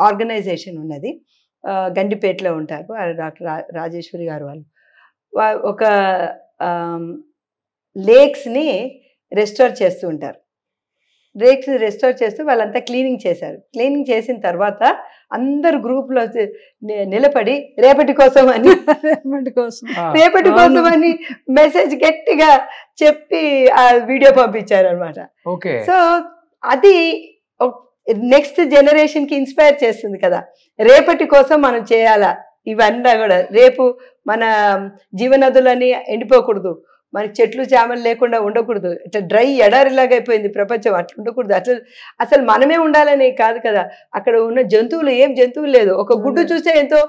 ఆర్గనైజేషన్ ఉన్నది గండిపేటలో ఉంటారు, డాక్టర్ రాజేశ్వరి గారు వాళ్ళు ఒక లేక్స్ని రెస్టోర్ చేస్తూ ఉంటారు. లేక్స్ రెస్టోర్ చేస్తూ వాళ్ళంతా క్లీనింగ్ చేశారు. క్లీనింగ్ చేసిన తర్వాత అందరు గ్రూప్లో నిలబడి రేపటి కోసం అని మెసేజ్ గట్టిగా చెప్పి ఆ వీడియో పంపించారు అనమాట. సో అది నెక్స్ట్ జనరేషన్ కి ఇన్స్పైర్ చేస్తుంది కదా, రేపటి కోసం మనం చేయాలా ఇవన్నీ కూడా. రేపు మన జీవనదులని ఎండిపోకూడదు, మనకి చెట్లు చేమలు లేకుండా ఉండకూడదు, ఇట్లా డ్రై ఎడారిలాగా అయిపోయింది ప్రపంచం, అట్లా ఉండకూడదు. అసలు మనమే ఉండాలని కాదు కదా, అక్కడ ఉన్న జంతువులు ఏం జంతువులు లేదు, ఒక గుడ్డు చూస్తే ఎంతో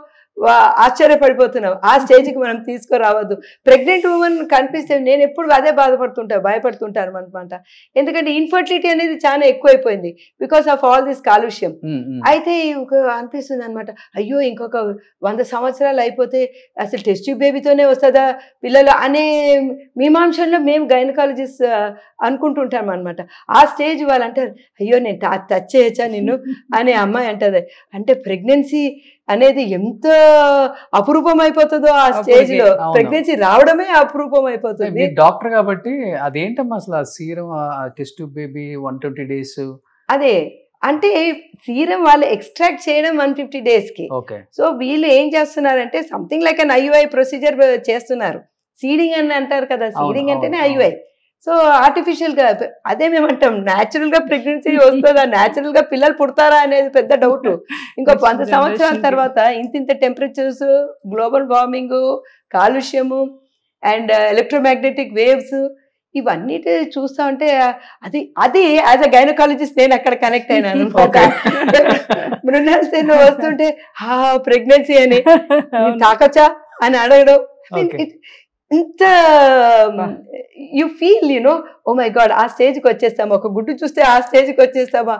ఆశ్చర్యపడిపోతున్నాం. ఆ స్టేజ్కి మనం తీసుకురావద్దు. ప్రెగ్నెంట్ ఉమెన్ కనిపిస్తే నేను ఎప్పుడు అదే భయపడుతుంటాను అనమాట. ఎందుకంటే ఇన్ఫర్టిలిటీ అనేది చాలా ఎక్కువైపోయింది బికాస్ ఆఫ్ ఆల్ దిస్ కాలుష్యం. అయితే అనిపిస్తుంది అనమాట, అయ్యో ఇంకొక 100 సంవత్సరాలు అయిపోతే అసలు టెస్ట్ ట్యూబ్ బేబీతోనే వస్తుందా పిల్లలు అనే మీమాంసంలో మేము గైనకాలజిస్ట్ అనుకుంటుంటాం అనమాట. ఆ స్టేజ్ వాళ్ళు అంటారు, అయ్యో నేను టచ్ చేయొచ్చా నిన్ను అనే అమ్మాయి అంటది. అంటే ప్రెగ్నెన్సీ అనేది ఎంత అపురూపం అయిపోతుందో ఆ స్టేజ్ లో, ప్రెగ్నెన్సీ రావడమే అపురూపం అయిపోతుంది. డాక్టర్ కాబట్టి అదేంటమ్మా అసలు ఆ సీరం టెస్ట్ బేబీ 120 days అదే అంటే సీరం వాళ్ళు ఎక్స్ట్రాక్ట్ చేయడం 150 days కి. సో వీళ్ళు ఏం చేస్తున్నారంటే something like an IUI procedure చేస్తున్నారు. సీడింగ్ అని అంటారు కదా, సీడింగ్ అంటేనే IUI. సో ఆర్టిఫిషియల్ గా అదే మేమంటాం, న్యాచురల్ గా ప్రెగ్నెన్సీ వస్తుందా, న్యాచురల్ గా పిల్లలు పుడతారా అనేది పెద్ద డౌట్. ఇంకో 100 సంవత్సరాల తర్వాత ఇంత టెంపరేచర్స్, గ్లోబల్ వార్మింగ్, కాలుష్యము అండ్ ఎలక్ట్రోమాగ్నెటిక్ వేవ్స్ ఇవన్నీ చూస్తా ఉంటే అది యాజ్ అ గైనకాలజిస్ట్ నేను అక్కడ కనెక్ట్ అయినాను. మృణాల్ సేన్ వస్తుంటే ప్రెగ్నెన్సీ అని తాకచ్చా అని అడగడం, ఇంత you feel you know oh my god ఆ స్టేజ్ కి వచ్చేస్తామా, ఒక గుడ్డు చూస్తే ఆ స్టేజ్ కి వచ్చేస్తామా,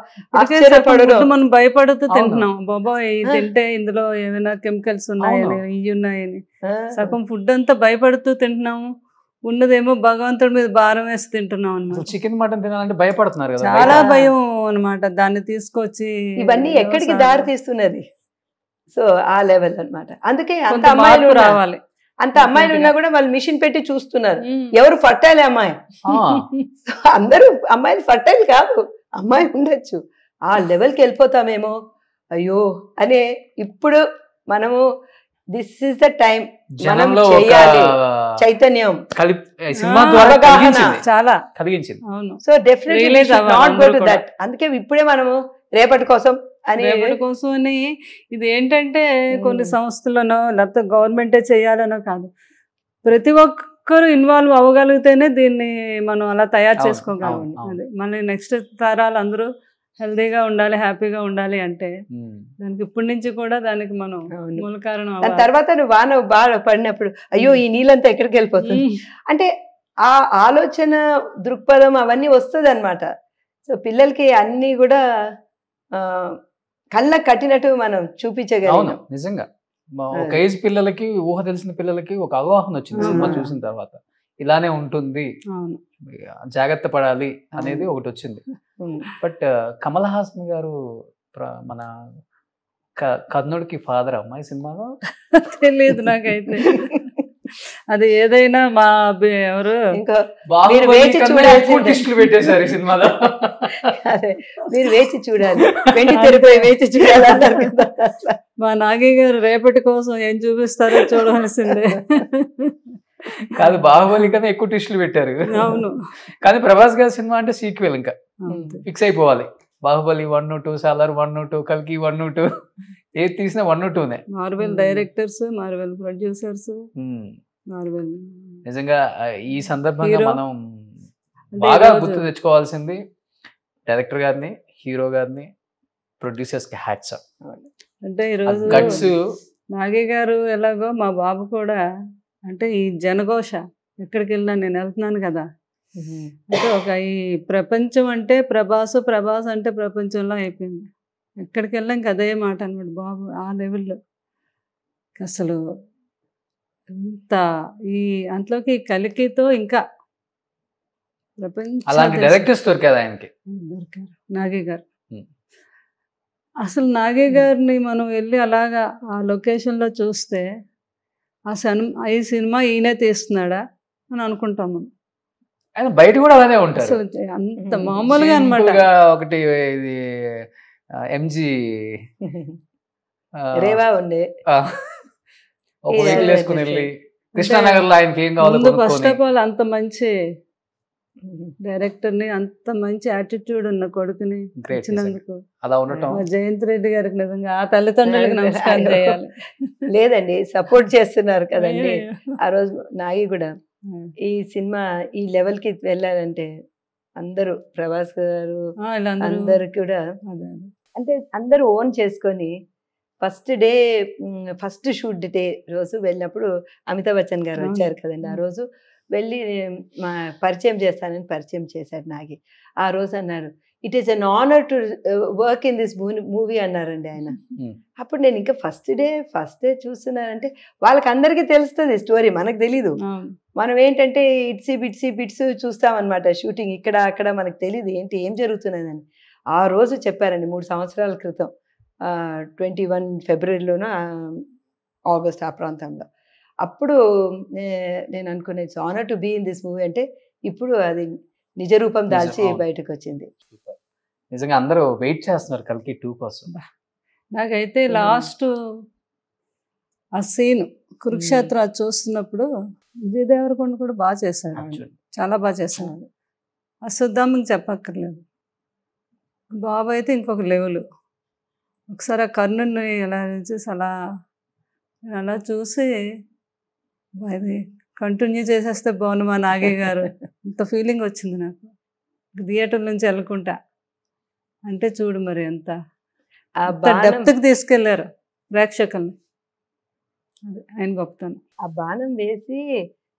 మనం భయపడుతూ తింటున్నాం. బాబా ఇది తింటే ఇందులో ఏమైనా కెమికల్స్ ఉన్నాయని, ఇవి ఉన్నాయని సగం ఫుడ్ అంతా భయపడుతూ తింటున్నాము. ఉన్నదేమో భగవంతుడి మీద భారం వేసి తింటున్నాం అన్నమాట. చికెన్ మటన్ తినాలంటే భయపడుతున్నారు కదా, చాలా భయం అనమాట. దాన్ని తీసుకొచ్చి ఇవన్నీ ఎక్కడికి దారి తీస్తున్నది. సో ఆ లెవెల్ అన్నమాట. అందుకే అంత అమ్మాయిలు రావాలి, అంత అమ్మాయిలు ఉన్నా కూడా వాళ్ళు మిషన్ పెట్టి చూస్తున్నారు ఎవరు ఫర్టైల్ అమ్మాయి. అందరూ అమ్మాయిలు ఫర్టైల్ కాదు, అమ్మాయి ఉండొచ్చు. ఆ లెవెల్కి వెళ్ళిపోతామేమో అయ్యో అనే ఇప్పుడు మనము దిస్ ఇస్ ద టైం మనం చేయాలి. చైతన్యం చాలా కలిగించింది. So definitely not go to that. అందుకే ఇప్పుడే మనము రేపటి కోసం కోసం అని ఇది ఏంటంటే కొన్ని సంస్థలనో లేకపోతే గవర్నమెంటే చేయాలనో కాదు, ప్రతి ఒక్కరు ఇన్వాల్వ్ అవ్వగలిగితేనే దీన్ని మనం అలా తయారు చేసుకోగలం. అదే మళ్ళీ నెక్స్ట్ తరాలు అందరూ హెల్దీగా ఉండాలి, హ్యాపీగా ఉండాలి అంటే దానికి ఇప్పటి నుంచి కూడా దానికి మనం మూల కారణం. దాని తర్వాత నువ్వు వాన బాగా పడినప్పుడు అయ్యో ఈ నీళ్ళంతా ఎక్కడికి వెళ్ళిపోతుంది అంటే ఆ ఆలోచన దృక్పథం అవన్నీ వస్తుంది అనమాట. సో పిల్లలకి అన్ని కూడా కళ్ళ కట్టినట్టు మనం చూపించగలం. నిజంగా ఒక ఏజ్ పిల్లలకి, ఊహ తెలిసిన పిల్లలకి ఒక అవగాహన వచ్చింది సినిమా చూసిన తర్వాత. ఇలానే ఉంటుంది, జాగ్రత్త పడాలి అనేది ఒకటి వచ్చింది. బట్ కమల్ హాసన్ గారు మన కర్ణుడికి ఫాదర్ అమ్మాయి సినిమాలో తెలియదు నాకైతే. అది ఏదైనా మా ఎవరు పెట్టేశారు ఈ సినిమాలో. అదే మీరు వేచి చూడాలి, వెండి తెరపై వేచి చూడాలి అన్నారు కదా. మా నాగి గారు రేపటి కోసం ఏం చూపిస్తారో చూడవలసిందే. కాదు, బాహుబలి కన్నా ఎక్కువ ట్విస్టులు పెట్టారు. అవును, కానీ ప్రభాస్ గారి సినిమా అంటే సీక్వెల్, ఇంకా ఫిక్స్ అయిపోవాలి. బాహుబలి 1, 2, సాలార్ 1, 2, కల్కి 1, 2 ఏది తీసినా 1, 2నే. Marvel directors, Marvel producers, Marvel. నిజంగా ఈ సందర్భంగా మనం బాగా గుర్తు తెచ్చుకోవాల్సింది డైరెక్టర్ గారిని, హీరో గారిని, ప్రొడ్యూసర్స్ కి హ్యాట్స్ ఆఫ్. అంటే ఈరోజు నాగి గారు ఎలాగో మా బాబు కూడా, అంటే ఈ జనఘోష ఎక్కడికి వెళ్ళినా నేను వెళ్తున్నాను కదా, అంటే ఒక ఈ ప్రపంచం అంటే ప్రభాస్ అంటే ప్రపంచంలో అయిపోయింది. ఎక్కడికి వెళ్ళాం అదే మాట అనమాట బాబు. ఆ లెవెల్లో అసలు ఇంత ఈ అంతలోకి కలికితో ఇంకా ప్రపంచం డైరెక్టర్స్ దొరికారు ఆయనకి, దొరికారు నాగి గారు. అసలు నాగి గారిని మనం వెళ్ళి అలాగా ఆ లొకేషన్లో చూస్తే ఈ సినిమా ఈయనే తీస్తున్నాడా అని అనుకుంటాం మనం. ఆయన బయట కూడా అలానే ఉంటారు, అసలు అంత మామూలుగా అనమాట. ఒకటి ఇది ఎంజీ రేవా ఉండే ఒక వెహికల్ వేసుకుని వెళ్ళి కృష్ణానగర్ లో ఆయనకి ఏం కావాలో ఫస్ట్ ఆఫ్ ఆల్ అంత మంచి డైరెక్టర్ ని, అంత మంచి యాటిట్యూడ్ ఉన్న కొడుకుని ఇచ్చినందుకు అలా ఉండటం జయంత్ రెడ్డి గారికి నిజంగా ఆ తల్లిదండ్రులకు నమస్కారం చేయాలి. లేదండి, సపోర్ట్ చేస్తున్నారు కదండి. ఆ రోజు నాగి కూడా ఈ సినిమా ఈ లెవెల్ కి వెళ్ళాలంటే అందరూ ప్రభాస్ గారు అందరు కూడా అంటే అందరూ ఓన్ చేసుకొని first day first shoot day రోజు వెళ్ళినప్పుడు అమితాబ్ బచ్చన్ గారు వచ్చారు కదండి. ఆ రోజు వెళ్ళి మా పరిచయం చేస్తానని పరిచయం చేశాడు నాగి. ఆ రోజు అన్నారు, it is an honour to work in this movie అన్నారండి ఆయన. అప్పుడు నేను ఇంకా ఫస్ట్ డే చూస్తున్నానంటే వాళ్ళకి అందరికీ తెలుస్తుంది స్టోరీ, మనకు తెలీదు. మనం ఏంటంటే బిట్స్ చూస్తామన్నమాట షూటింగ్, ఇక్కడ అక్కడ మనకు తెలియదు ఏం జరుగుతున్నదని. ఆ రోజు చెప్పారండి 3 సంవత్సరాల క్రితం 21 ఫిబ్రవరిలోనూ ఆగస్ట్ ఆ ప్రాంతంలో. అప్పుడు నేను అనుకునే it's honour to be in this movie అంటే ఇప్పుడు అది నిజ రూపం దాల్చి బయటకు వచ్చింది. నిజంగా అందరూ వెయిట్ చేస్తున్నారు కల్కి 2 కోసం. నాకైతే లాస్ట్ ఆ సీన్ కురుక్షేత్ర చూస్తున్నప్పుడు విజయ్ దేవరకొండ కూడా బాగా చేశాడు, చాలా బాగా చేశాడు. అశ్వత్థామకి చెప్పక్కర్లేదు. బాబు అయితే ఇంకొక లెవెల్. ఒకసారి ఆ కర్ణుని ఎలా చూసి అలా చూసి అది కంటిన్యూ చేసేస్తే బాగుండు మా నాగే గారు, ఇంత ఫీలింగ్ వచ్చింది నాకు థియేటర్ నుంచి వెళ్ళకుంటా. అంటే చూడు మరి ఎంత డెప్త్కి తీసుకెళ్లారు ప్రేక్షకుల్ని, అది ఆయన గొప్పతనం. ఆ బాణం వేసి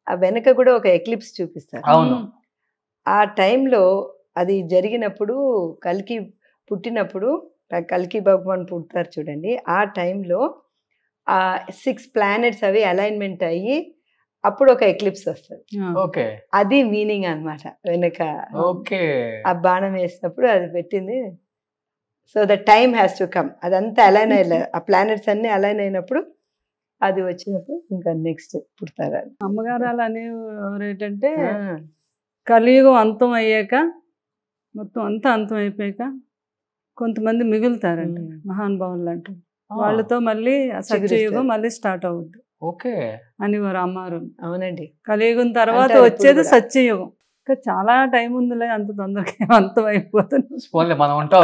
ఆ వెనక కూడా ఒక ఎక్లిప్స్ చూపిస్తారు. అవును. ఆ టైంలో అది జరిగినప్పుడు కల్కి పుట్టినప్పుడు, కల్కి భగవాన్ పుడతారు చూడండి, ఆ టైంలో ఆ 6 planets అవి అలైన్మెంట్ అయ్యి అప్పుడు ఒక ఎక్లిప్స్ వస్తుంది. ఓకే, అది మీనింగ్ అన్నమాట వెనక. ఓకే, ఆ బాణం వేసినప్పుడు అది పెట్టింది. So the time has to come, అదంతా అలైన్ అయ్యలేదు, ఆ ప్లానెట్స్ అన్ని అలైన్ అయినప్పుడు అది వచ్చినప్పుడు ఇంకా నెక్స్ట్ పుడతారు. అమ్మగారు అలా ఏంటంటే కలియుగం అంతం అయ్యాక, మొత్తం అంతా అంతం అయిపోయాక కొంతమంది మిగులుతారండి మహానుభావులు అంటే, వాళ్ళతో మళ్ళీ సత్యయుగం మళ్ళీ స్టార్ట్ అవుద్ది. ఓకే అని వారు అమ్మారు. అవునండి, కలియుగం తర్వాత వచ్చేది సత్యయుగం. ఇంకా చాలా టైం ఉందిలే, అంత తొందరగా అంతం అయిపోతుంది. మనం ఉంటాం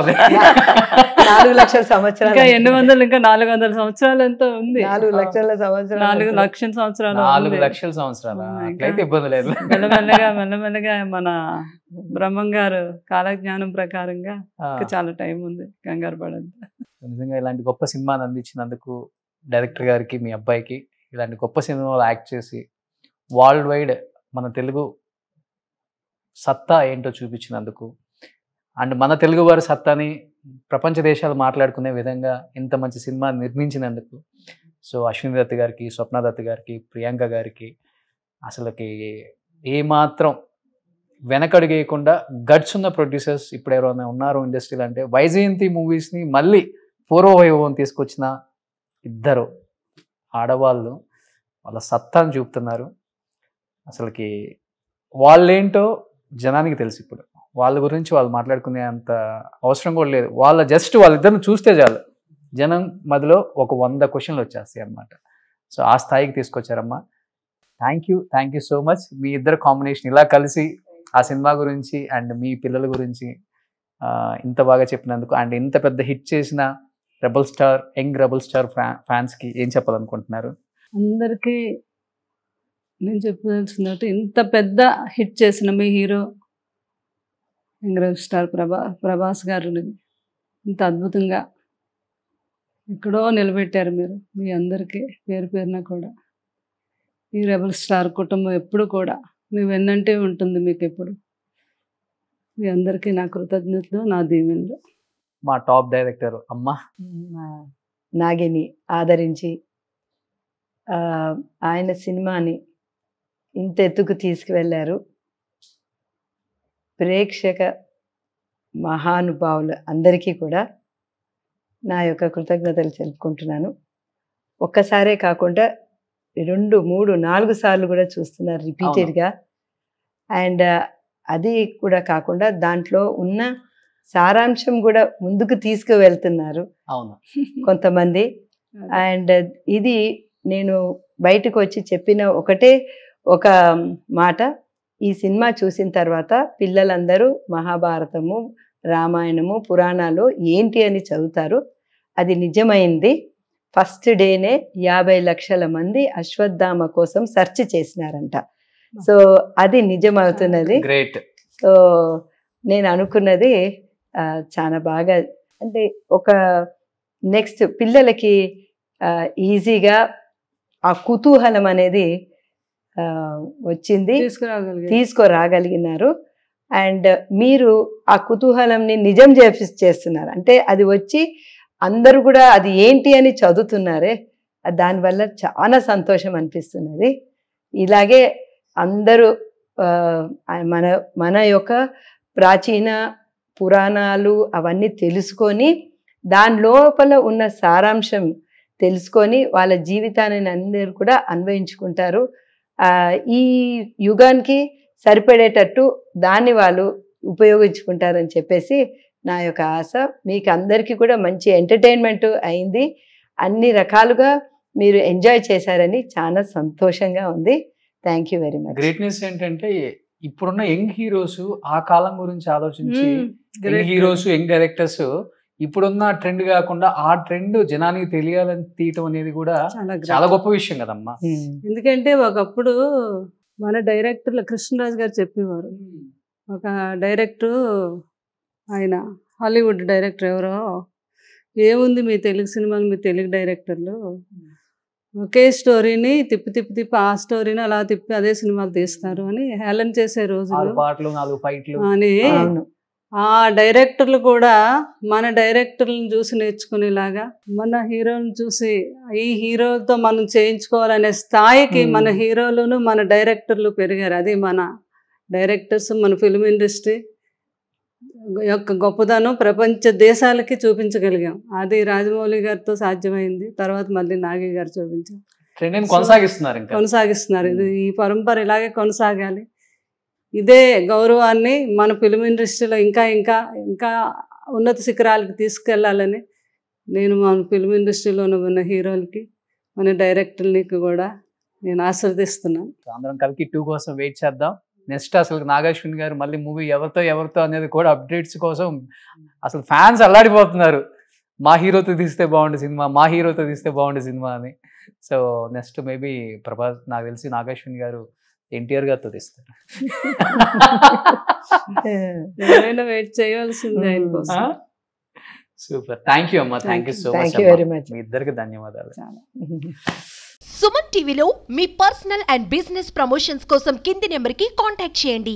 4 లక్షల సంవత్సరాలు, ఇంకా 800 ఇంకా 400 సంవత్సరాలు ఎంతో ఉంది. 4 లక్షల సంవత్సరాలు, 4 లక్షల సంవత్సరాలు, 4 లక్షల సంవత్సరాలు. అట్లయితే ఇబ్బంది లేదు. మెల్లమెల్లగా మన బ్రహ్మం గారు కాలజ్ఞానం ప్రకారంగా ఇంకా చాలా టైం ఉంది, కంగారు పడద్దు. నిజంగా ఇలాంటి గొప్ప సినిమాని అందించినందుకు డైరెక్టర్ గారికి, మీ అబ్బాయికి, ఇలాంటి గొప్ప సినిమాలో యాక్ట్ చేసి వరల్డ్ వైడ్ మన తెలుగు సత్తా ఏంటో చూపించినందుకు, అండ్ మన తెలుగు వారి సత్తాని ప్రపంచ దేశాలు మాట్లాడుకునే విధంగా ఇంత మంచి సినిమా నిర్మించినందుకు, సో అశ్విని దత్ గారికి, స్వప్న దత్ గారికి, ప్రియాంక గారికి అసలుకి ఏమాత్రం వెనకడుగేయకుండా గట్స్ ఉన్న ప్రొడ్యూసర్స్ ఇప్పుడు ఎవరైనా ఉన్నారు ఇండస్ట్రీలో అంటే వైజయంతి మూవీస్ని మళ్ళీ పూర్వవైభవం తీసుకొచ్చిన 2 ఆడవాళ్ళు వాళ్ళ సత్తాను చూపుతున్నారు. అసలుకి వాళ్ళేంటో జనానికి తెలుసు. ఇప్పుడు వాళ్ళ గురించి వాళ్ళు మాట్లాడుకునే అంత అవసరం కూడా లేదు. వాళ్ళిద్దరిని చూస్తే చాలు జనం మధ్యలో ఒక 100 క్వశ్చన్లు వచ్చేస్తాయి అన్నమాట. సో ఆ స్థాయికి తీసుకొచ్చారమ్మా. Thank you so much. మీ ఇద్దరు కాంబినేషన్ ఇలా కలిసి ఆ సినిమా గురించి అండ్ మీ పిల్లల గురించి ఇంత బాగా చెప్పినందుకు, అండ్ ఇంత పెద్ద హిట్ చేసిన యంగ్ రెబల్ స్టార్ ఫ్యాన్స్కి ఏం చెప్పాలనుకుంటున్నారు? అందరికీ నేను చెప్పదలుచుకున్నట్టు, ఇంత పెద్ద హిట్ చేసిన మీ hero young rebel star Prabhas గారిని ఇంత అద్భుతంగా ఎక్కడో నిలబెట్టారు మీరు. మీ అందరికీ పేరు పేరున కూడా ఈ రెబల్ స్టార్ కుటుంబం ఎప్పుడు కూడా మీ వెన్నంటే ఉంటుంది. మీకు ఎప్పుడు మీ అందరికీ నా కృతజ్ఞతలు, నా దీవెనలు. మా టాప్ డైరెక్టర్ అమ్మ నాగిని ఆదరించి ఆయన సినిమాని ఇంత ఎత్తుకు తీసుకువెళ్ళారు. ప్రేక్షక మహానుభావులు అందరికీ కూడా నా యొక్క కృతజ్ఞతలు తెలుపుకుంటున్నాను. ఒక్కసారే కాకుండా 2, 3, 4 సార్లు కూడా చూస్తున్నారు రిపీటెడ్గా. అండ్ అది కూడా కాకుండా దాంట్లో ఉన్న సారాంశం కూడా ముందుకు తీసుకువెళ్తున్నారు కొంతమంది. అండ్ ఇది నేను బయటకు వచ్చి చెప్పిన ఒక మాట, ఈ సినిమా చూసిన తర్వాత పిల్లలందరూ మహాభారతము, రామాయణము, పురాణాలు ఏంటి అని చదువుతారు. అది నిజమైంది. ఫస్ట్ డేనే 50 లక్షల మంది అశ్వత్థామ కోసం సెర్చ్ చేసినారంట. సో అది నిజమవుతున్నది. సో నేను అనుకున్నది చాలా బాగా, అంటే ఒక నెక్స్ట్ పిల్లలకి ఈజీగా ఆ కుతూహలం అనేది వచ్చింది, తీసుకురాగలిగినారు. అండ్ మీరు ఆ కుతూహలంని నిజం చేస్తున్నారు. అంటే అది వచ్చి అందరూ కూడా అది ఏంటి అని చదువుతున్నారే, దానివల్ల చాలా సంతోషం అనిపిస్తున్నది. ఇలాగే అందరూ మన మన యొక్క ప్రాచీన పురాణాలు అవన్నీ తెలుసుకొని దాని లోపల ఉన్న సారాంశం తెలుసుకొని వాళ్ళ జీవితాన్ని అందరూ కూడా అన్వయించుకుంటారు. ఈ యుగానికి సరిపడేటట్టు దాన్ని వాళ్ళు ఉపయోగించుకుంటారని చెప్పేసి నా యొక్క ఆశ. మీకు అందరికీ కూడా మంచి ఎంటర్టైన్మెంట్ అయింది, అన్ని రకాలుగా మీరు ఎంజాయ్ చేశారని చాలా సంతోషంగా ఉంది. Thank you very much. Greatness ఏంటంటే ఇప్పుడున్న యంగ్ హీరోస్ ఆ కాలం గురించి ఆలోచించి, యంగ్ హీరోస్ యంగ్ డైరెక్టర్స్ ఇప్పుడున్న ట్రెండ్ కాకుండా ఆ ట్రెండ్ జనానికి తెలియాలని తీయటం అనేది కూడా చాలా గొప్ప విషయం కదమ్మా. ఎందుకంటే ఒకప్పుడు మన డైరెక్టర్లు కృష్ణరాజు గారు చెప్పేవారు, ఒక డైరెక్టర్ ఆయన హాలీవుడ్ డైరెక్టర్ ఎవరో, ఏముంది మీ తెలుగు సినిమాలు మీ తెలుగు డైరెక్టర్లు ఒకే స్టోరీని తిప్పి ఆ స్టోరీని అలా తిప్పి అదే సినిమాలు తీస్తారు అని హేళన చేసే రోజులు అని. ఆ డైరెక్టర్లు కూడా మన డైరెక్టర్లను చూసి నేర్చుకునేలాగా, మన హీరోలను చూసి ఈ హీరోతో మనం చేయించుకోవాలనే స్థాయికి మన హీరోలను మన డైరెక్టర్లు పెరిగారు. అది మన డైరెక్టర్స్, మన ఫిల్మ్ ఇండస్ట్రీ యొక్క గొప్పదనం ప్రపంచ దేశాలకి చూపించగలిగాం. అది రాజమౌళి గారితో సాధ్యమైంది. తర్వాత మళ్ళీ నాగి గారు చూపించారు, కొనసాగిస్తున్నారు. ఇది ఈ పరంపర ఇలాగే కొనసాగాలి. ఇదే గౌరవాన్ని మన ఫిల్మ్ ఇండస్ట్రీలో ఇంకా ఇంకా ఇంకా ఉన్నత శిఖరాలకి తీసుకెళ్లాలని నేను మన ఫిల్మ్ ఇండస్ట్రీలో ఉన్న హీరోలకి, మన డైరెక్టర్లకి కూడా నేను ఆశీర్దిస్తున్నాను. అందరం కలికి 2 కోసం వెయిట్ చేద్దాం. నెక్స్ట్ అసలు నాగశ్విన్ గారు మళ్ళీ మూవీ ఎవరితో అనేది కూడా అప్డేట్స్ కోసం అసలు ఫ్యాన్స్ అల్లాడిపోతున్నారు. మా హీరోతో తీస్తే బాగుండే సినిమా అని. సో నెక్స్ట్ మేబీ ప్రభాస్, నాకు తెలిసి నాగశ్విన్ గారు ఎన్టీఆర్ గారితో తీస్తారు. వెయిట్ చేయాల్సిందే. సూపర్, థ్యాంక్ యూ అమ్మా, థ్యాంక్ యూ సో మచ్. మీ ఇద్దరికి ధన్యవాదాలు. సుమన్ టీవీలో మీ పర్సనల్ అండ్ బిజినెస్ ప్రమోషన్స్ కోసం కింది నెంబర్కి కాంటాక్ట్ చేయండి.